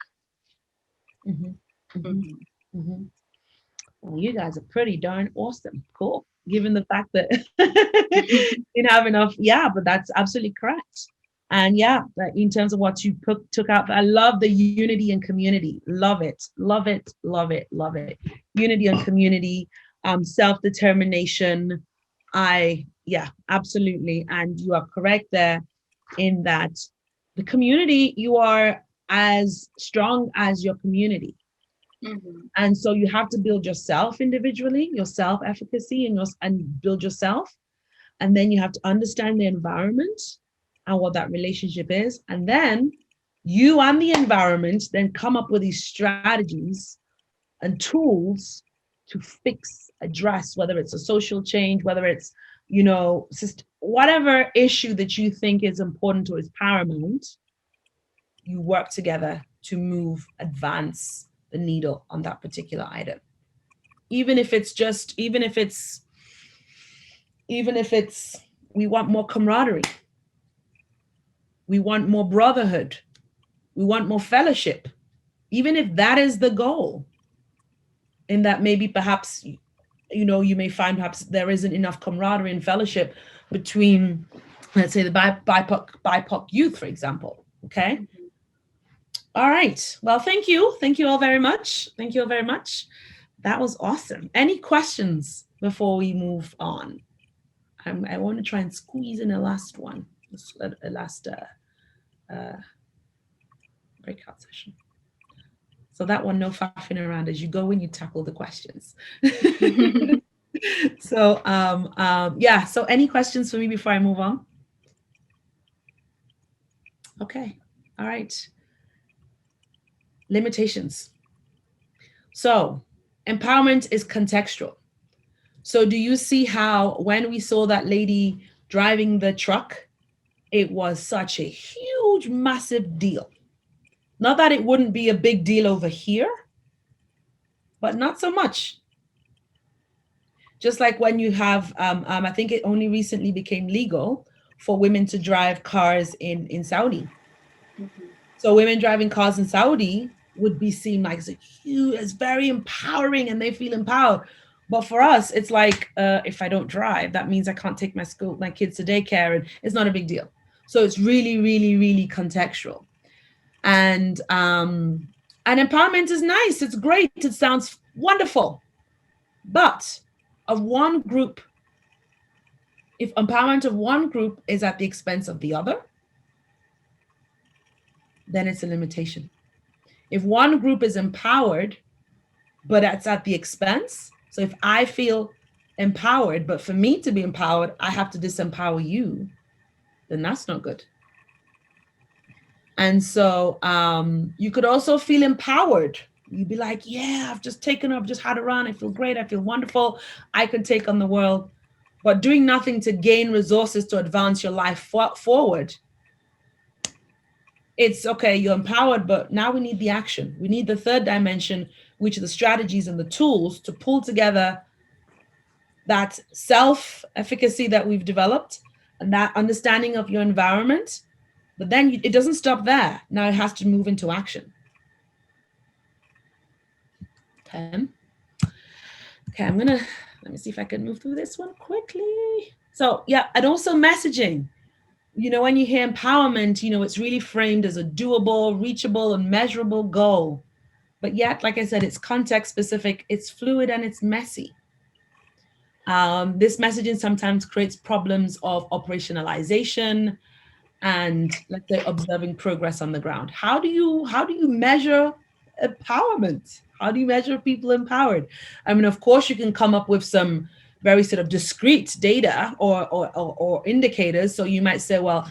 Well, you guys are pretty darn awesome. Cool. Given the fact that you didn't have enough. Yeah, but that's absolutely correct. And yeah, in terms of what you took out, I love the unity and community. Love it. Love it. Love it. Love it. Unity and community, self-determination. Yeah, absolutely. And you are correct there in that the community, you are as strong as your community. And so you have to build yourself individually, your self-efficacy and build yourself. And then you have to understand the environment and what that relationship is. And then you and the environment then come up with these strategies and tools to fix, address, whether it's a social change, whether it's, you know, whatever issue that you think is important or is paramount, you work together to move, advance the needle on that particular item. Even if it's we want more camaraderie, we want more brotherhood, we want more fellowship, even if that is the goal. In that maybe perhaps, you know, you may find perhaps there isn't enough camaraderie and fellowship between, let's say, the BIPOC youth, for example. Okay. All right. Well, thank you. Thank you all very much. Thank you all very much. That was awesome. Any questions before we move on? I want to try and squeeze in a last one, a last breakout session. So that one, no faffing around as you go when you tackle the questions. So yeah, so any questions for me before I move on? Okay, all right. Limitations. So empowerment is contextual. So do you see how when we saw that lady driving the truck, it was such a huge, massive deal? Not that it wouldn't be a big deal over here, but not so much. Just like when you have, I think it only recently became legal for women to drive cars in Saudi. So women driving cars in Saudi would be seen like it's very empowering and they feel empowered. But for us, it's like, if I don't drive, that means I can't take my kids to daycare, and it's not a big deal. So it's really, really, really contextual. And empowerment is nice. It's great. It sounds wonderful. But of one group, if empowerment of one group is at the expense of the other, then it's a limitation. If one group is empowered, but it's at the expense, so if I feel empowered, but for me to be empowered, I have to disempower you, then that's not good. And so you could also feel empowered. You'd be like, yeah, I've just had a run. I feel great. I feel wonderful. I can take on the world. But doing nothing to gain resources to advance your life forward, it's okay, you're empowered, but now we need the action. We need the third dimension, which are the strategies and the tools to pull together that self-efficacy that we've developed and that understanding of your environment. But then it doesn't stop there. Now it has to move into action. Okay, let me see if I can move through this one quickly. So yeah, and also messaging. You know, when you hear empowerment, you know, it's really framed as a doable, reachable, and measurable goal. But yet, like I said, it's context specific, it's fluid, and it's messy. This messaging sometimes creates problems of operationalization and, let's say, observing progress on the ground. How do you measure empowerment? How do you measure people empowered? I mean, of course, you can come up with some very sort of discrete data or indicators. So you might say, well,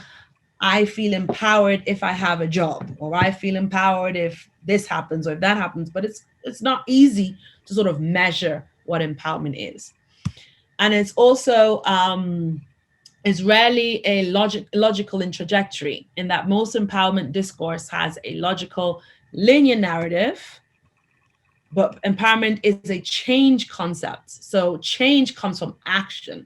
I feel empowered if I have a job, or I feel empowered if this happens or if that happens. But it's not easy to sort of measure what empowerment is. And it's also is rarely a logical in trajectory, in that most empowerment discourse has a logical linear narrative, but empowerment is a change concept. So change comes from action.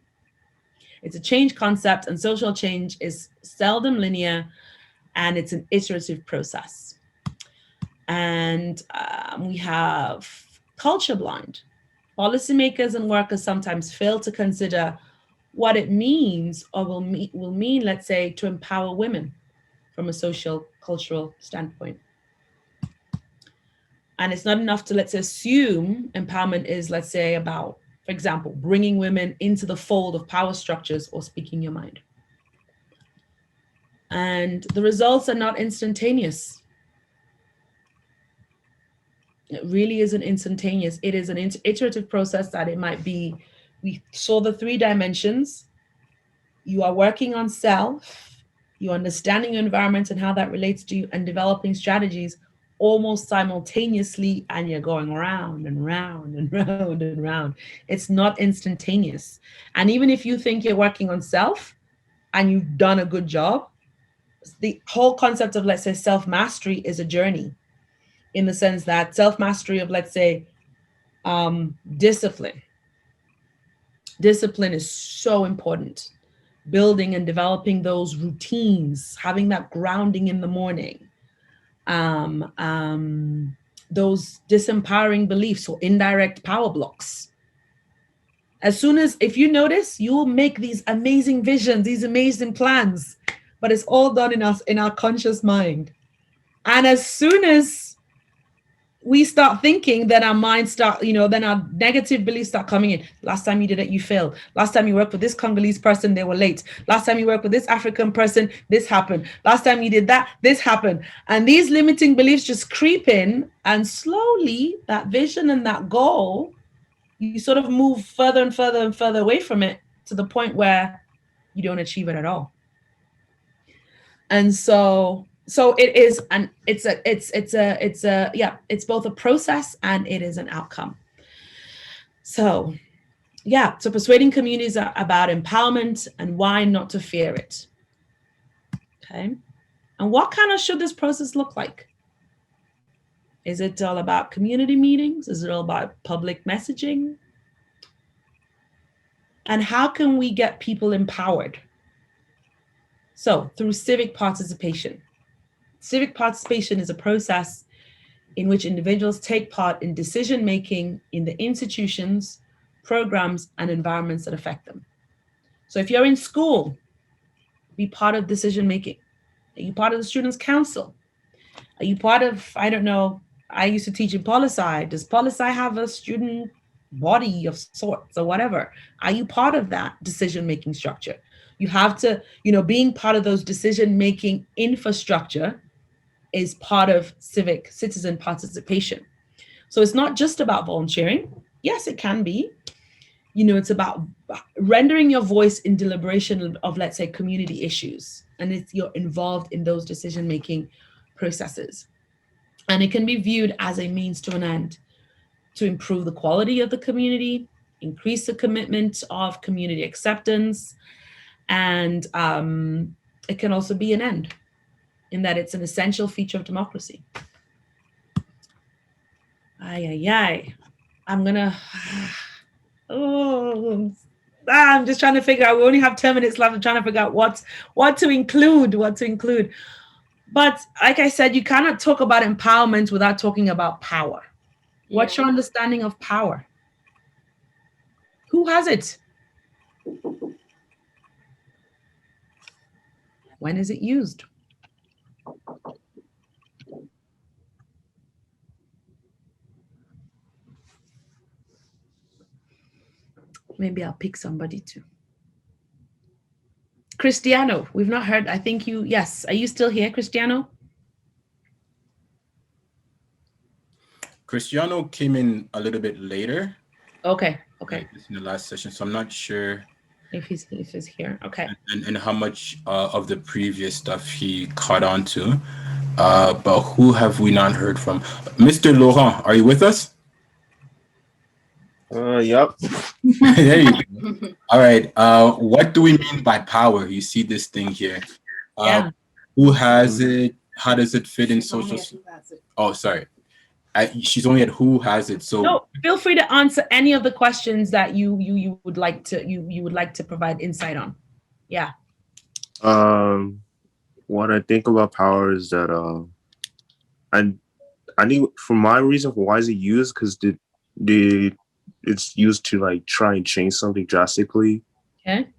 It's a change concept, and social change is seldom linear, and it's an iterative process. And we have culture blind. Policymakers and workers sometimes fail to consider what it means or will mean, let's say, to empower women from a social, cultural standpoint. And it's not enough to, let's say, assume empowerment is, let's say, about, for example, bringing women into the fold of power structures or speaking your mind. And the results are not instantaneous. It really isn't instantaneous. It is an iterative process that it might be. We saw the 3 dimensions. You are working on self, you're understanding your environment and how that relates to you, and developing strategies almost simultaneously, and you're going round and round and round and round. It's not instantaneous. And even if you think you're working on self and you've done a good job, the whole concept of, let's say, self-mastery is a journey, in the sense that self-mastery of, let's say, discipline. Discipline is so important. Building and developing those routines, having that grounding in the morning, those disempowering beliefs or indirect power blocks. As soon as, if you notice, you will make these amazing visions, these amazing plans, but it's all done in our conscious mind. And as soon as we start thinking, then our minds start, then our negative beliefs start coming in. Last time you did it, you failed. Last time you worked with this Congolese person, they were late. Last time you worked with this African person, this happened. Last time you did that, this happened. And these limiting beliefs just creep in, and slowly that vision and that goal, you sort of move further and further and further away from it, to the point where you don't achieve it at all. And so it is, and it's both a process and it is an outcome. So persuading communities about empowerment and why not to fear it. Okay. And what kind of should this process look like? Is it all about community meetings? Is it all about public messaging? And how can we get people empowered? So through civic participation. Civic participation is a process in which individuals take part in decision-making in the institutions, programs, and environments that affect them. So if you're in school, be part of decision-making. Are you part of the Students' Council? Are you part of, I don't know, I used to teach in poli-sci. Does poli-sci have a student body of sorts or whatever? Are you part of that decision-making structure? You have to, being part of those decision-making infrastructure is part of civic citizen participation. So it's not just about volunteering. Yes, it can be. It's about rendering your voice in deliberation of, let's say, community issues. And you're involved in those decision-making processes. And it can be viewed as a means to an end to improve the quality of the community, increase the commitment of community acceptance, and it can also be an end in that it's an essential feature of democracy. I'm gonna, I'm just trying to figure out, we only have 10 minutes left. I'm trying to figure out what to include. But like I said, you cannot talk about empowerment without talking about power. Yeah. What's your understanding of power? Who has it? When is it used? Maybe I'll pick somebody too. Cristiano, we've not heard. I think you, yes. Are you still here, Cristiano? Cristiano came in a little bit later. Okay. Like in the last session, so I'm not sure if he's here. Okay. And how much of the previous stuff he caught on to. But who have we not heard from? Mr. Laurent, are you with us? Yep. There you go. All right. What do we mean by power? You see this thing here. Who has it? How does it fit in social? Oh, sorry. She's only at who has it. So no, feel free to answer any of the questions that you would like to provide insight on. Yeah. What I think about power is that I need, for my reason for why is it used, because it's used to like try and change something drastically. Okay.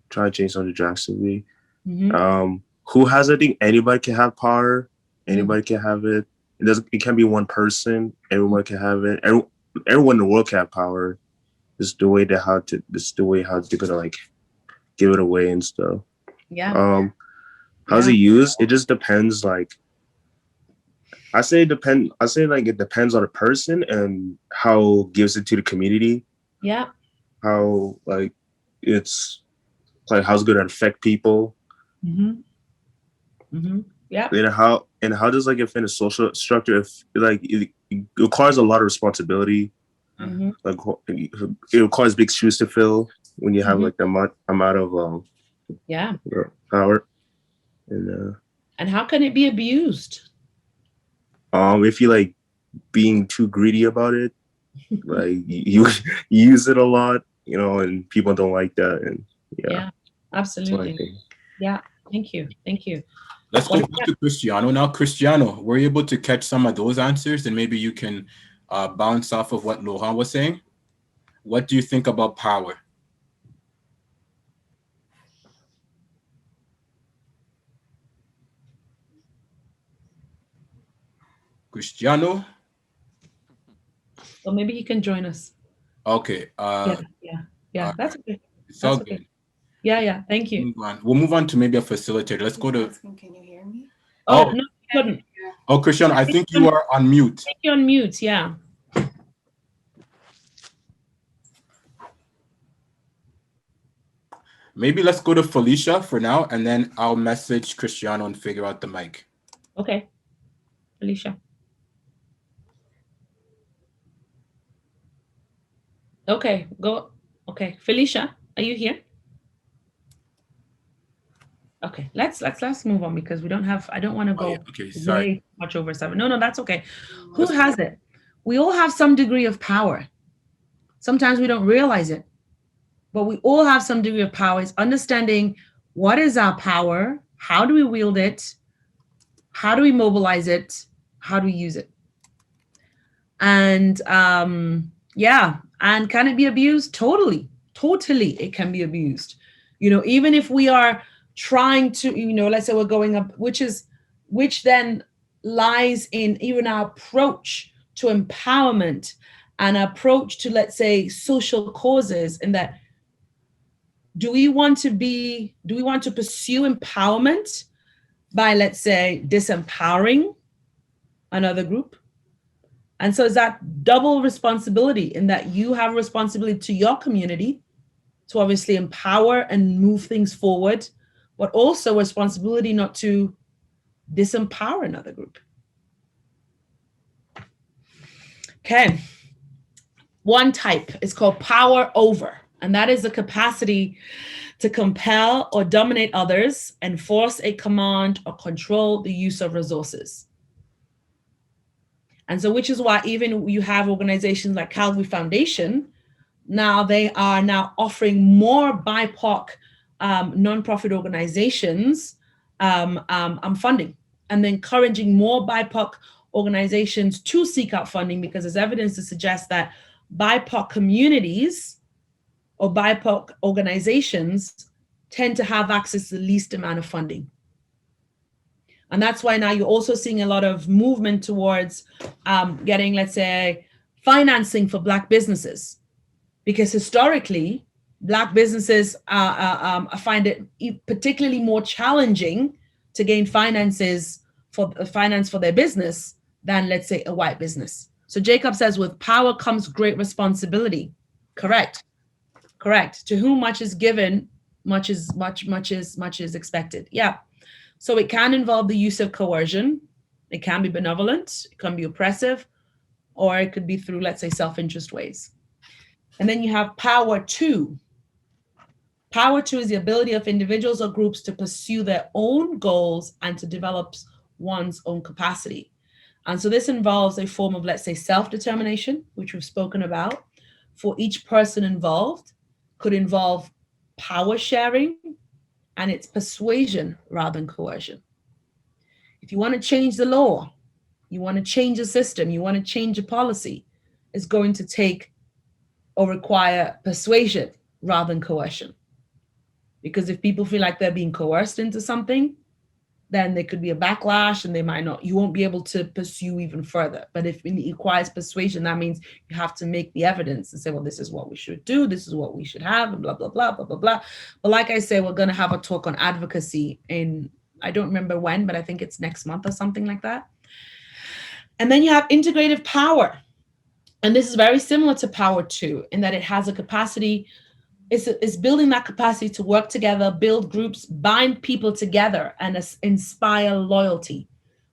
Try and change something drastically. Mm-hmm. Who has it? I think anybody can have power. Anybody can have it. It can't be one person. Everyone can have it. Everyone in the world can have power. It's the way how they're gonna like give it away and stuff. Yeah. How's it used? It just depends. Like I say it depends on the person and how gives it to the community. Yeah. How like it's like how's it gonna affect people. Mm-hmm. Mm-hmm. Yeah. And how does like it fit in a social structure? If like it requires a lot of responsibility, like it requires big shoes to fill when you have like the amount of power. And how can it be abused? If you like being too greedy about it, like you use it a lot, and people don't like that, and yeah, absolutely. Yeah, thank you. Let's go back to Cristiano now. Cristiano, were you able to catch some of those answers? And maybe you can bounce off of what Laurent was saying. What do you think about power? Cristiano? Well, maybe he can join us. Okay. Yeah. That's okay. It's all good. Yeah. Thank you. We'll move on to maybe a facilitator. Let's go to. Can you hear me? Oh, no, you couldn't. Oh, Cristiano, I think you are on mute. I think you're on mute. Yeah. Maybe let's go to Felicia for now, and then I'll message Cristiano and figure out the mic. Okay. Felicia. Okay, go. Okay, Felicia, are you here? Okay, let's move on because we don't have. I don't want to go way much over 7. No, that's okay. Who has it? We all have some degree of power. Sometimes we don't realize it, but we all have some degree of power. It's understanding what is our power, how do we wield it, how do we mobilize it, how do we use it, and and can it be abused? Totally, it can be abused. Even if we are trying to, let's say we're going up, which then lies in even our approach to empowerment and approach to, let's say, social causes, in that do we want to pursue empowerment by, let's say, disempowering another group? And so is that double responsibility, in that you have responsibility to your community to obviously empower and move things forward, but also responsibility not to disempower another group. Okay. One type is called power over, and that is the capacity to compel or dominate others, enforce a command or control the use of resources. And so, which is why even you have organizations like Calgary Foundation, now they are now offering more BIPOC nonprofit organizations funding, and encouraging more BIPOC organizations to seek out funding, because there's evidence to suggest that BIPOC communities or BIPOC organizations tend to have access to the least amount of funding. And that's why now you're also seeing a lot of movement towards getting, let's say, financing for Black businesses, because historically, Black businesses find it particularly more challenging to gain finance for their business than, let's say, a white business. So Jacob says, with power comes great responsibility. Correct. To whom much is given, much is expected. Yeah. So it can involve the use of coercion. It can be benevolent, it can be oppressive, or it could be through, let's say, self-interest ways. And then you have power two. Power two is the ability of individuals or groups to pursue their own goals and to develop one's own capacity. And so this involves a form of, let's say, self-determination, which we've spoken about. For each person involved, could involve power sharing, and it's persuasion rather than coercion. If you want to change the law, you want to change a system, you want to change a policy, it's going to take or require persuasion rather than coercion. Because if people feel like they're being coerced into something, then there could be a backlash and you won't be able to pursue even further. But if it requires persuasion, that means you have to make the evidence and say, well, this is what we should do, this is what we should have, and blah, blah, blah, blah, blah, blah. But like I say, we're going to have a talk on advocacy in, I don't remember when, but I think it's next month or something like that. And then you have integrative power. And this is very similar to power two in that it has a capacity. It's building that capacity to work together, build groups, bind people together, and inspire loyalty,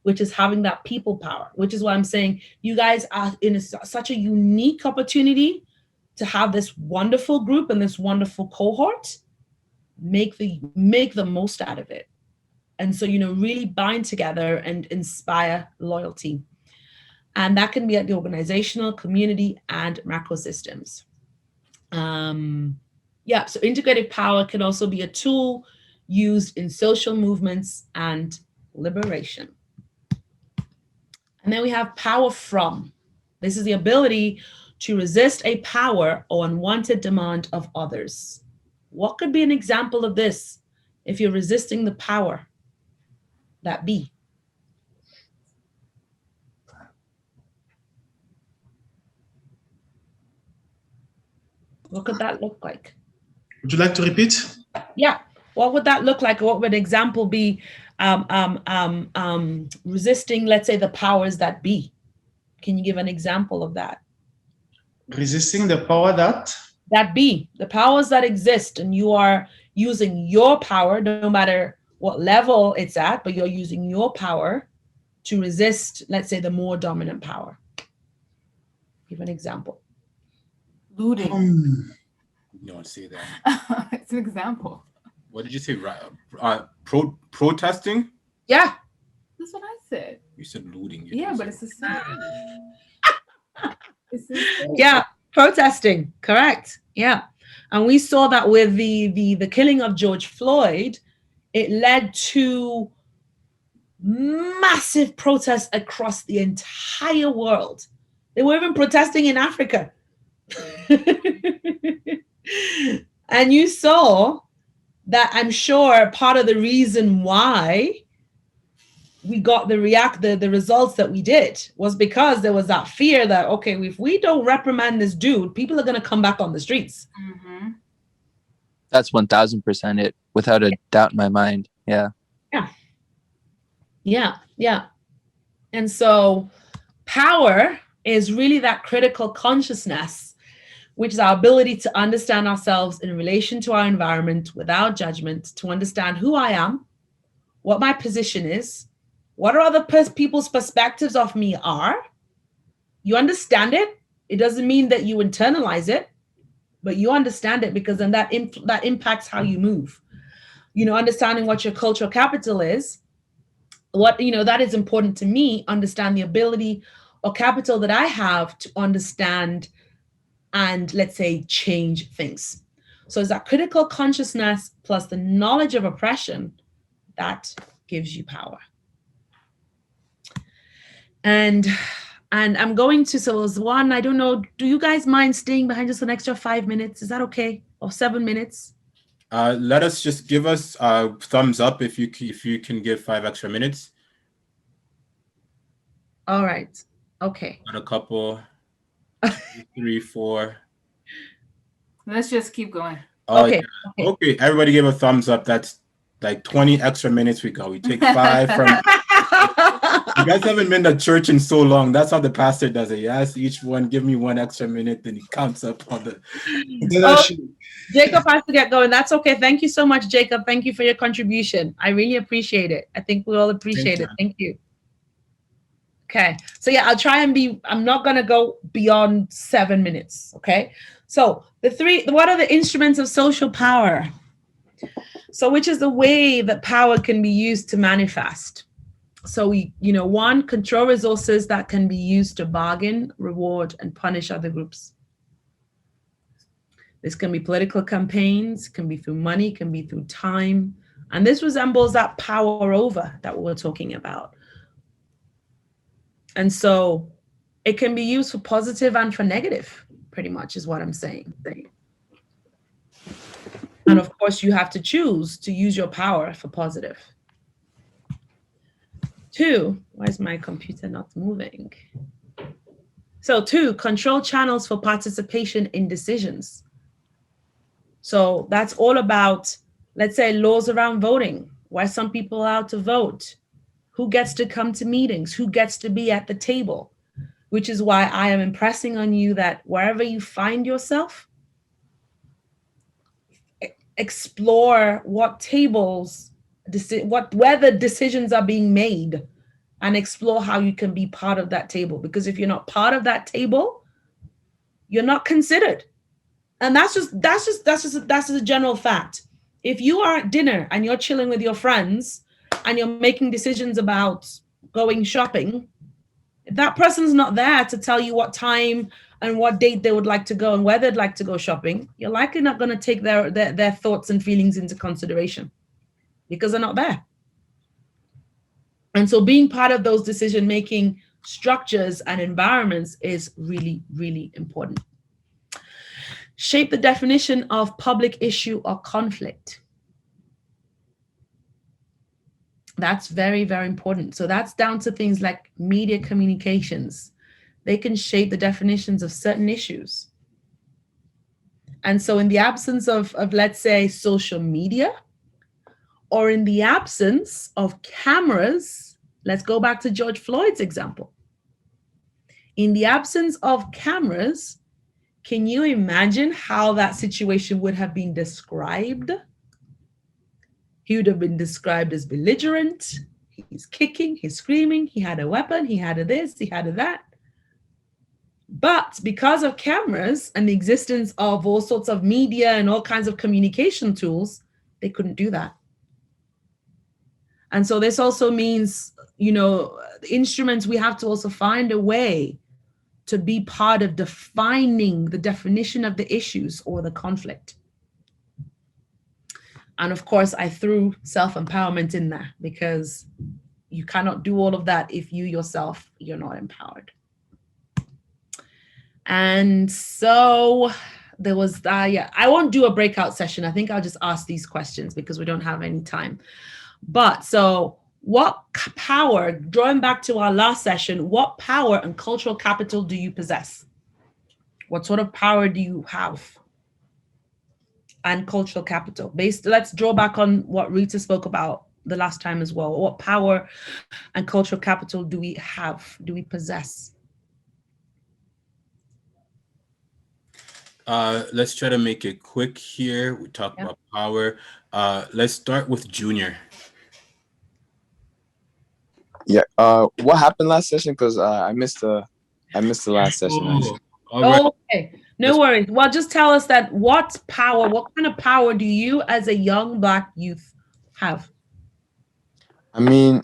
which is having that people power, which is why I'm saying you guys are in such a unique opportunity to have this wonderful group and this wonderful cohort. Make the most out of it. And so, really bind together and inspire loyalty. And that can be at the organizational, community, and macro systems. Yeah, so integrative power can also be a tool used in social movements and liberation. And then we have power from. This is the ability to resist a power or unwanted demand of others. What could be an example of this if you're resisting the power that be? What could that look like? Would you like to repeat? Yeah. What would that look like? What would an example be? Resisting, let's say, the powers that be. Can you give an example of that? Resisting the power that be, the powers that exist, and you are using your power, no matter what level it's at, but you're using your power to resist, let's say, the more dominant power. Give an example. Looting. Don't say that. It's an example. What did you say? Protesting? Yeah. That's what I said. You said looting. Yeah, but it's the same. Yeah, protesting. Correct. Yeah. And we saw that with the killing of George Floyd, it led to massive protests across the entire world. They were even protesting in Africa. And you saw that, I'm sure part of the reason why we got the results that we did was because there was that fear that, okay, if we don't reprimand this dude, people are going to come back on the streets. Mm-hmm. That's 1000% it, without a doubt in my mind. Yeah. And so power is really that critical consciousness, which is our ability to understand ourselves in relation to our environment without judgment, to understand who I am, what my position is, what are other people's perspectives of me are. You understand it. It doesn't mean that you internalize it, but you understand it, because then that impacts how you move. Understanding what your cultural capital is, that is important to me. Understand the ability or capital that I have to understand and, let's say, change things. So it's that critical consciousness plus the knowledge of oppression that gives you power. And I'm going to, so as one, I don't know, do you guys mind staying behind just an extra 5 minutes? Is that okay? Or 7 minutes? Let us just give us a thumbs up if you can give 5 extra minutes. All right. Okay. Got a couple, 3, 4. Let's just keep going. Oh, okay. Yeah. Okay. Everybody give a thumbs up. That's like 20 extra minutes we go. We take 5 from. You guys haven't been to church in so long. That's how the pastor does it. He asks each one, give me 1 extra minute, then he counts up on the. Jacob has to get going. That's okay. Thank you so much, Jacob. Thank you for your contribution. I really appreciate it. I think we all appreciate it. Thank you. Okay. So yeah, I'll try and I'm not going to go beyond 7 minutes. Okay. So what are the instruments of social power? So which is the way that power can be used to manifest? So one, control resources that can be used to bargain, reward, and punish other groups. This can be political campaigns, can be through money, can be through time. And this resembles that power over that we were talking about. And so it can be used for positive and for negative, pretty much is what I'm saying. And of course, you have to choose to use your power for positive. 2, why is my computer not moving? So 2, control channels for participation in decisions. So that's all about, let's say, laws around voting, why some people are allowed to vote, who gets to come to meetings, who gets to be at the table, which is why I am impressing on you that wherever you find yourself, explore what tables, where the decisions are being made, and explore how you can be part of that table. Because if you're not part of that table, you're not considered. And that's just a general fact. If you are at dinner and you're chilling with your friends and you're making decisions about going shopping, if that person's not there to tell you what time and what date they would like to go and where they'd like to go shopping, you're likely not going to take their thoughts and feelings into consideration because they're not there. And so being part of those decision-making structures and environments is really, really important. Shape the definition of public issue or conflict. That's very, very important. So that's down to things like media communications. They can shape the definitions of certain issues. And so in the absence of let's say, social media, or in the absence of cameras, let's go back to George Floyd's example. In the absence of cameras, can you imagine how that situation would have been described? He would have been described as belligerent. He's kicking, he's screaming, he had a weapon, he had a this, he had a that. But because of cameras and the existence of all sorts of media and all kinds of communication tools, they couldn't do that. And so this also means, instruments, we have to also find a way to be part of defining the definition of the issues or the conflict. And of course, I threw self-empowerment in there because you cannot do all of that if you yourself, you're not empowered. And so there was, I won't do a breakout session. I think I'll just ask these questions because we don't have any time. But so what power, drawing back to our last session, what power and cultural capital do you possess? What sort of power do you have? And cultural capital. Let's draw back on what Rita spoke about the last time as well. What power and cultural capital do we have? Do we possess? Let's try to make it quick here. We talked about power. Let's start with Junior. Yeah. What happened last session? Because I missed the last session. All right. Okay, no worries. Well, just tell us that what kind of power do you as a young Black youth have? I mean,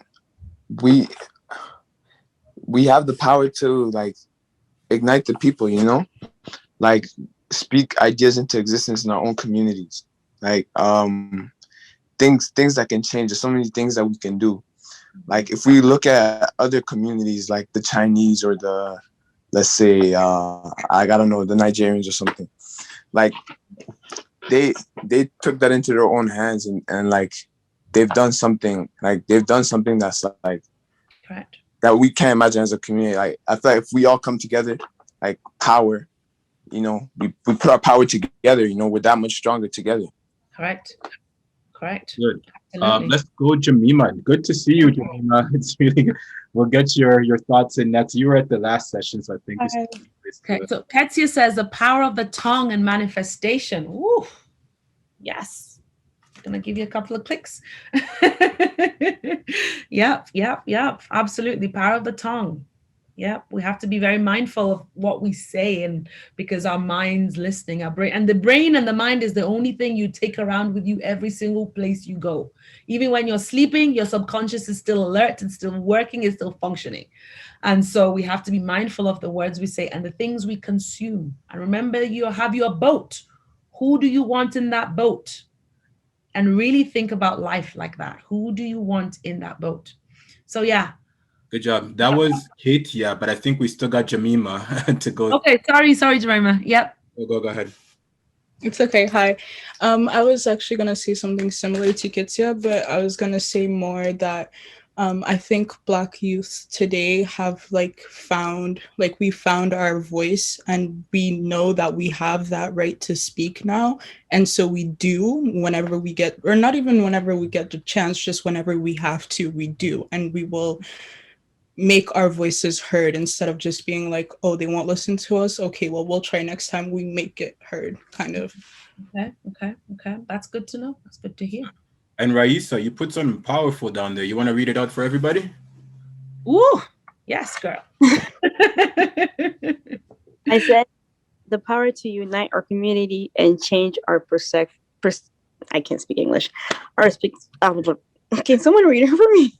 we have the power to like ignite the people, you know, like speak ideas into existence in our own communities, like things that can change. There's so many things that we can do. Like if we look at other communities like the Chinese or the, let's say I gotta know, the Nigerians or something, like they took that into their own hands and like they've done something that's like correct, that we can't imagine as a community. Like I feel like if we all come together, like power, you know, we put our power together, you know, we're that much stronger together. Correct. Good. Let's go, Jemima. Good to see you, Jemima. It's really good. We'll get your thoughts in next. You were at the last session, so I think Okay, so Ketsia says the power of the tongue and manifestation. Woo. Yes. Gonna give you a couple of clicks. Yep. Absolutely. Power of the tongue. Yep. We have to be very mindful of what we say, and because our mind's listening, our brain, and the brain and the mind is the only thing you take around with you every single place you go. Even when you're sleeping, your subconscious is still alert and still working, is still functioning. And so we have to be mindful of the words we say and the things we consume. And remember, you have your boat. Who do you want in that boat? And really think about life like that. Who do you want in that boat? So yeah. Good job. That was Katia, but I think we still got Jemima to go. Okay, sorry, Jemima. Yep. Go ahead. It's okay. Hi. I was actually gonna say something similar to Kitsia, but I was gonna say more that I think Black youth today have we found our voice, and we know that we have that right to speak now. And so we do whenever we get, or not even whenever we get the chance, just whenever we have to, we do. And we will make our voices heard instead of just being like, oh, they won't listen to us. Okay, well, we'll try next time. We make it heard, kind of. Okay. That's good to know. That's good to hear. And Raisa, you put something powerful down there. You want to read it out for everybody? Ooh, yes, girl. I said the power to unite our community and change our I can't speak English. Can someone read it for me?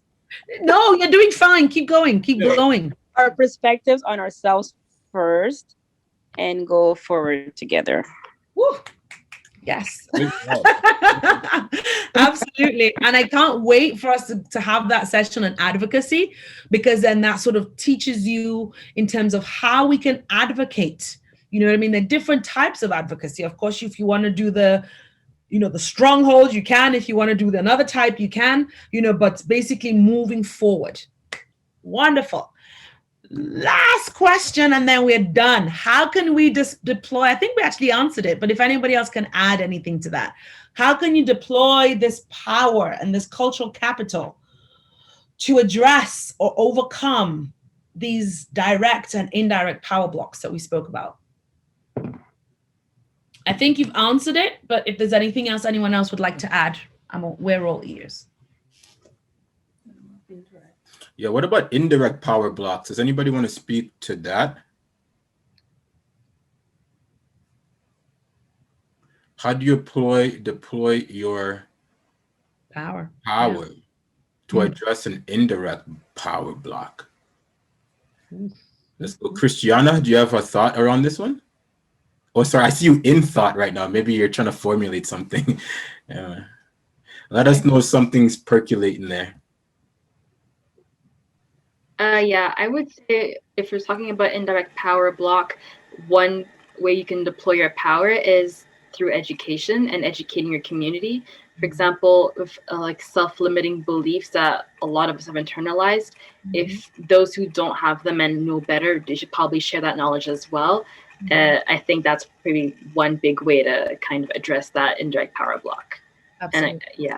No, you're doing fine. Keep going. Our perspectives on ourselves first and go forward together. Woo. Yes. Absolutely. And I can't wait for us to have that session on advocacy, because then that sort of teaches you in terms of how we can advocate. You know what I mean? There are different types of advocacy. Of course, if you want to do the stronghold, you can. If you want to do another type, you can, but basically moving forward. Wonderful. Last question, and then we're done. How can we deploy? I think we actually answered it, but if anybody else can add anything to that, how can you deploy this power and this cultural capital to address or overcome these direct and indirect power blocks that we spoke about? I think you've answered it, but if there's anything else anyone else would like to add, we're all ears. Yeah, what about indirect power blocks? Does anybody want to speak to that? How do you deploy your power to address an indirect power block? Let's go. Christiana, do you have a thought around this one? Oh, sorry, I see you in thought right now. Maybe you're trying to formulate something. Let us know if something's percolating there. Yeah, I would say if you're talking about indirect power block, one way you can deploy your power is through education and educating your community. For example, with like self-limiting beliefs that a lot of us have internalized, if those who don't have them and know better, they should probably share that knowledge as well. I think that's maybe one big way to kind of address that indirect power block. Absolutely.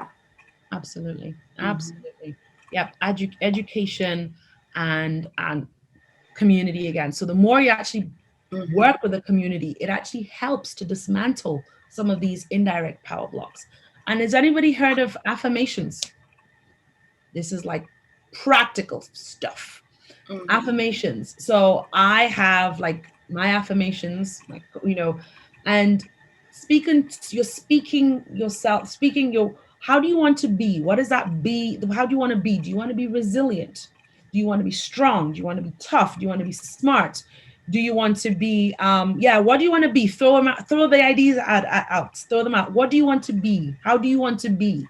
Absolutely. Yep. Education and community again. So the more you actually work with the community, it actually helps to dismantle some of these indirect power blocks. And has anybody heard of affirmations? This is like practical stuff. Affirmations. So I have like my affirmations, like, you know, and you're speaking yourself, speaking your, how do you want to be? What does that be? How do you want to be? Do you want to be resilient? Do you want to be strong? Do you want to be tough? Do you want to be smart? Do you want to be, what do you want to be? Throw them out, throw the ideas out, throw them out. What do you want to be? How do you want to be?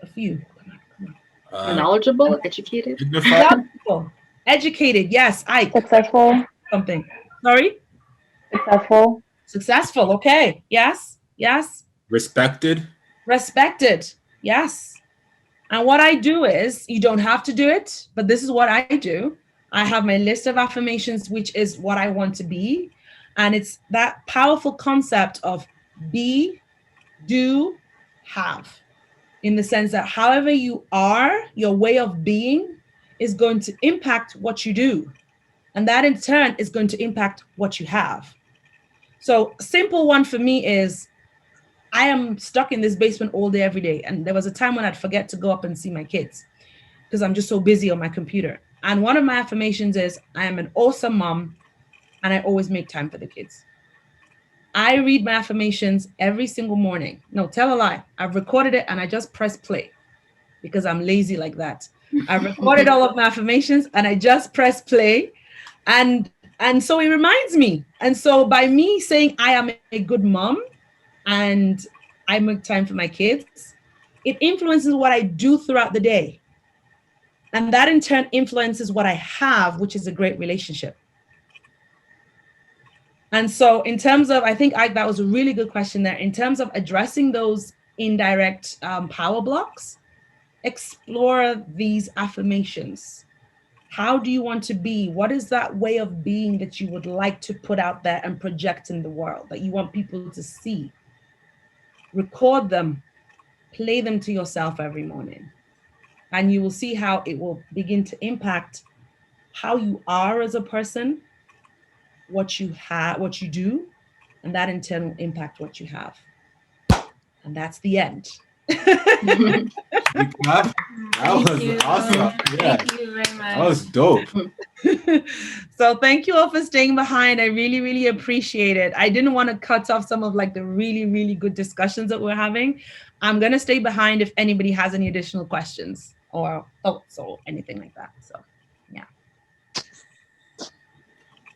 A few. Knowledgeable, educated. Educated, yes. Successful. Something. Sorry? Successful. Successful, okay. Yes, yes. Respected. Respected, yes. And what I do is, you don't have to do it, but this is what I do. I have my list of affirmations, which is what I want to be. And it's that powerful concept of be, do, have. In the sense that however you are, your way of being is going to impact what you do. And that in turn is going to impact what you have. So a simple one for me is, I am stuck in this basement all day, every day. And there was a time when I'd forget to go up and see my kids because I'm just so busy on my computer. And one of my affirmations is, I am an awesome mom and I always make time for the kids. I read my affirmations every single morning. No, tell a lie. I've recorded it and I just press play because I'm lazy like that. I've recorded all of my affirmations and I just press play. And so it reminds me. And so by me saying I am a good mom and I make time for my kids, it influences what I do throughout the day. And that in turn influences what I have, which is a great relationship. And so in terms of, I think that was a really good question there. In terms of addressing those indirect power blocks, explore these affirmations. How do you want to be? What is that way of being that you would like to put out there and project in the world that you want people to see? Record them, play them to yourself every morning. And you will see how it will begin to impact how you are as a person, what you have, what you do, and that in turn will impact what you have. And that's the end. That was awesome. Yeah. Thank you very much. That was dope. So thank you all for staying behind. I really, really appreciate it. I didn't want to cut off some of like the really, really good discussions that we're having. I'm going to stay behind if anybody has any additional questions or thoughts or anything like that. So, yeah.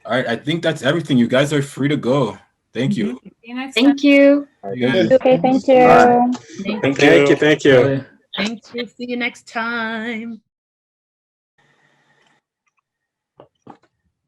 All right. I think that's everything. You guys are free to go. Thank you. Thank you. Okay, thank you. Thank you. Thanks. We'll see you next time.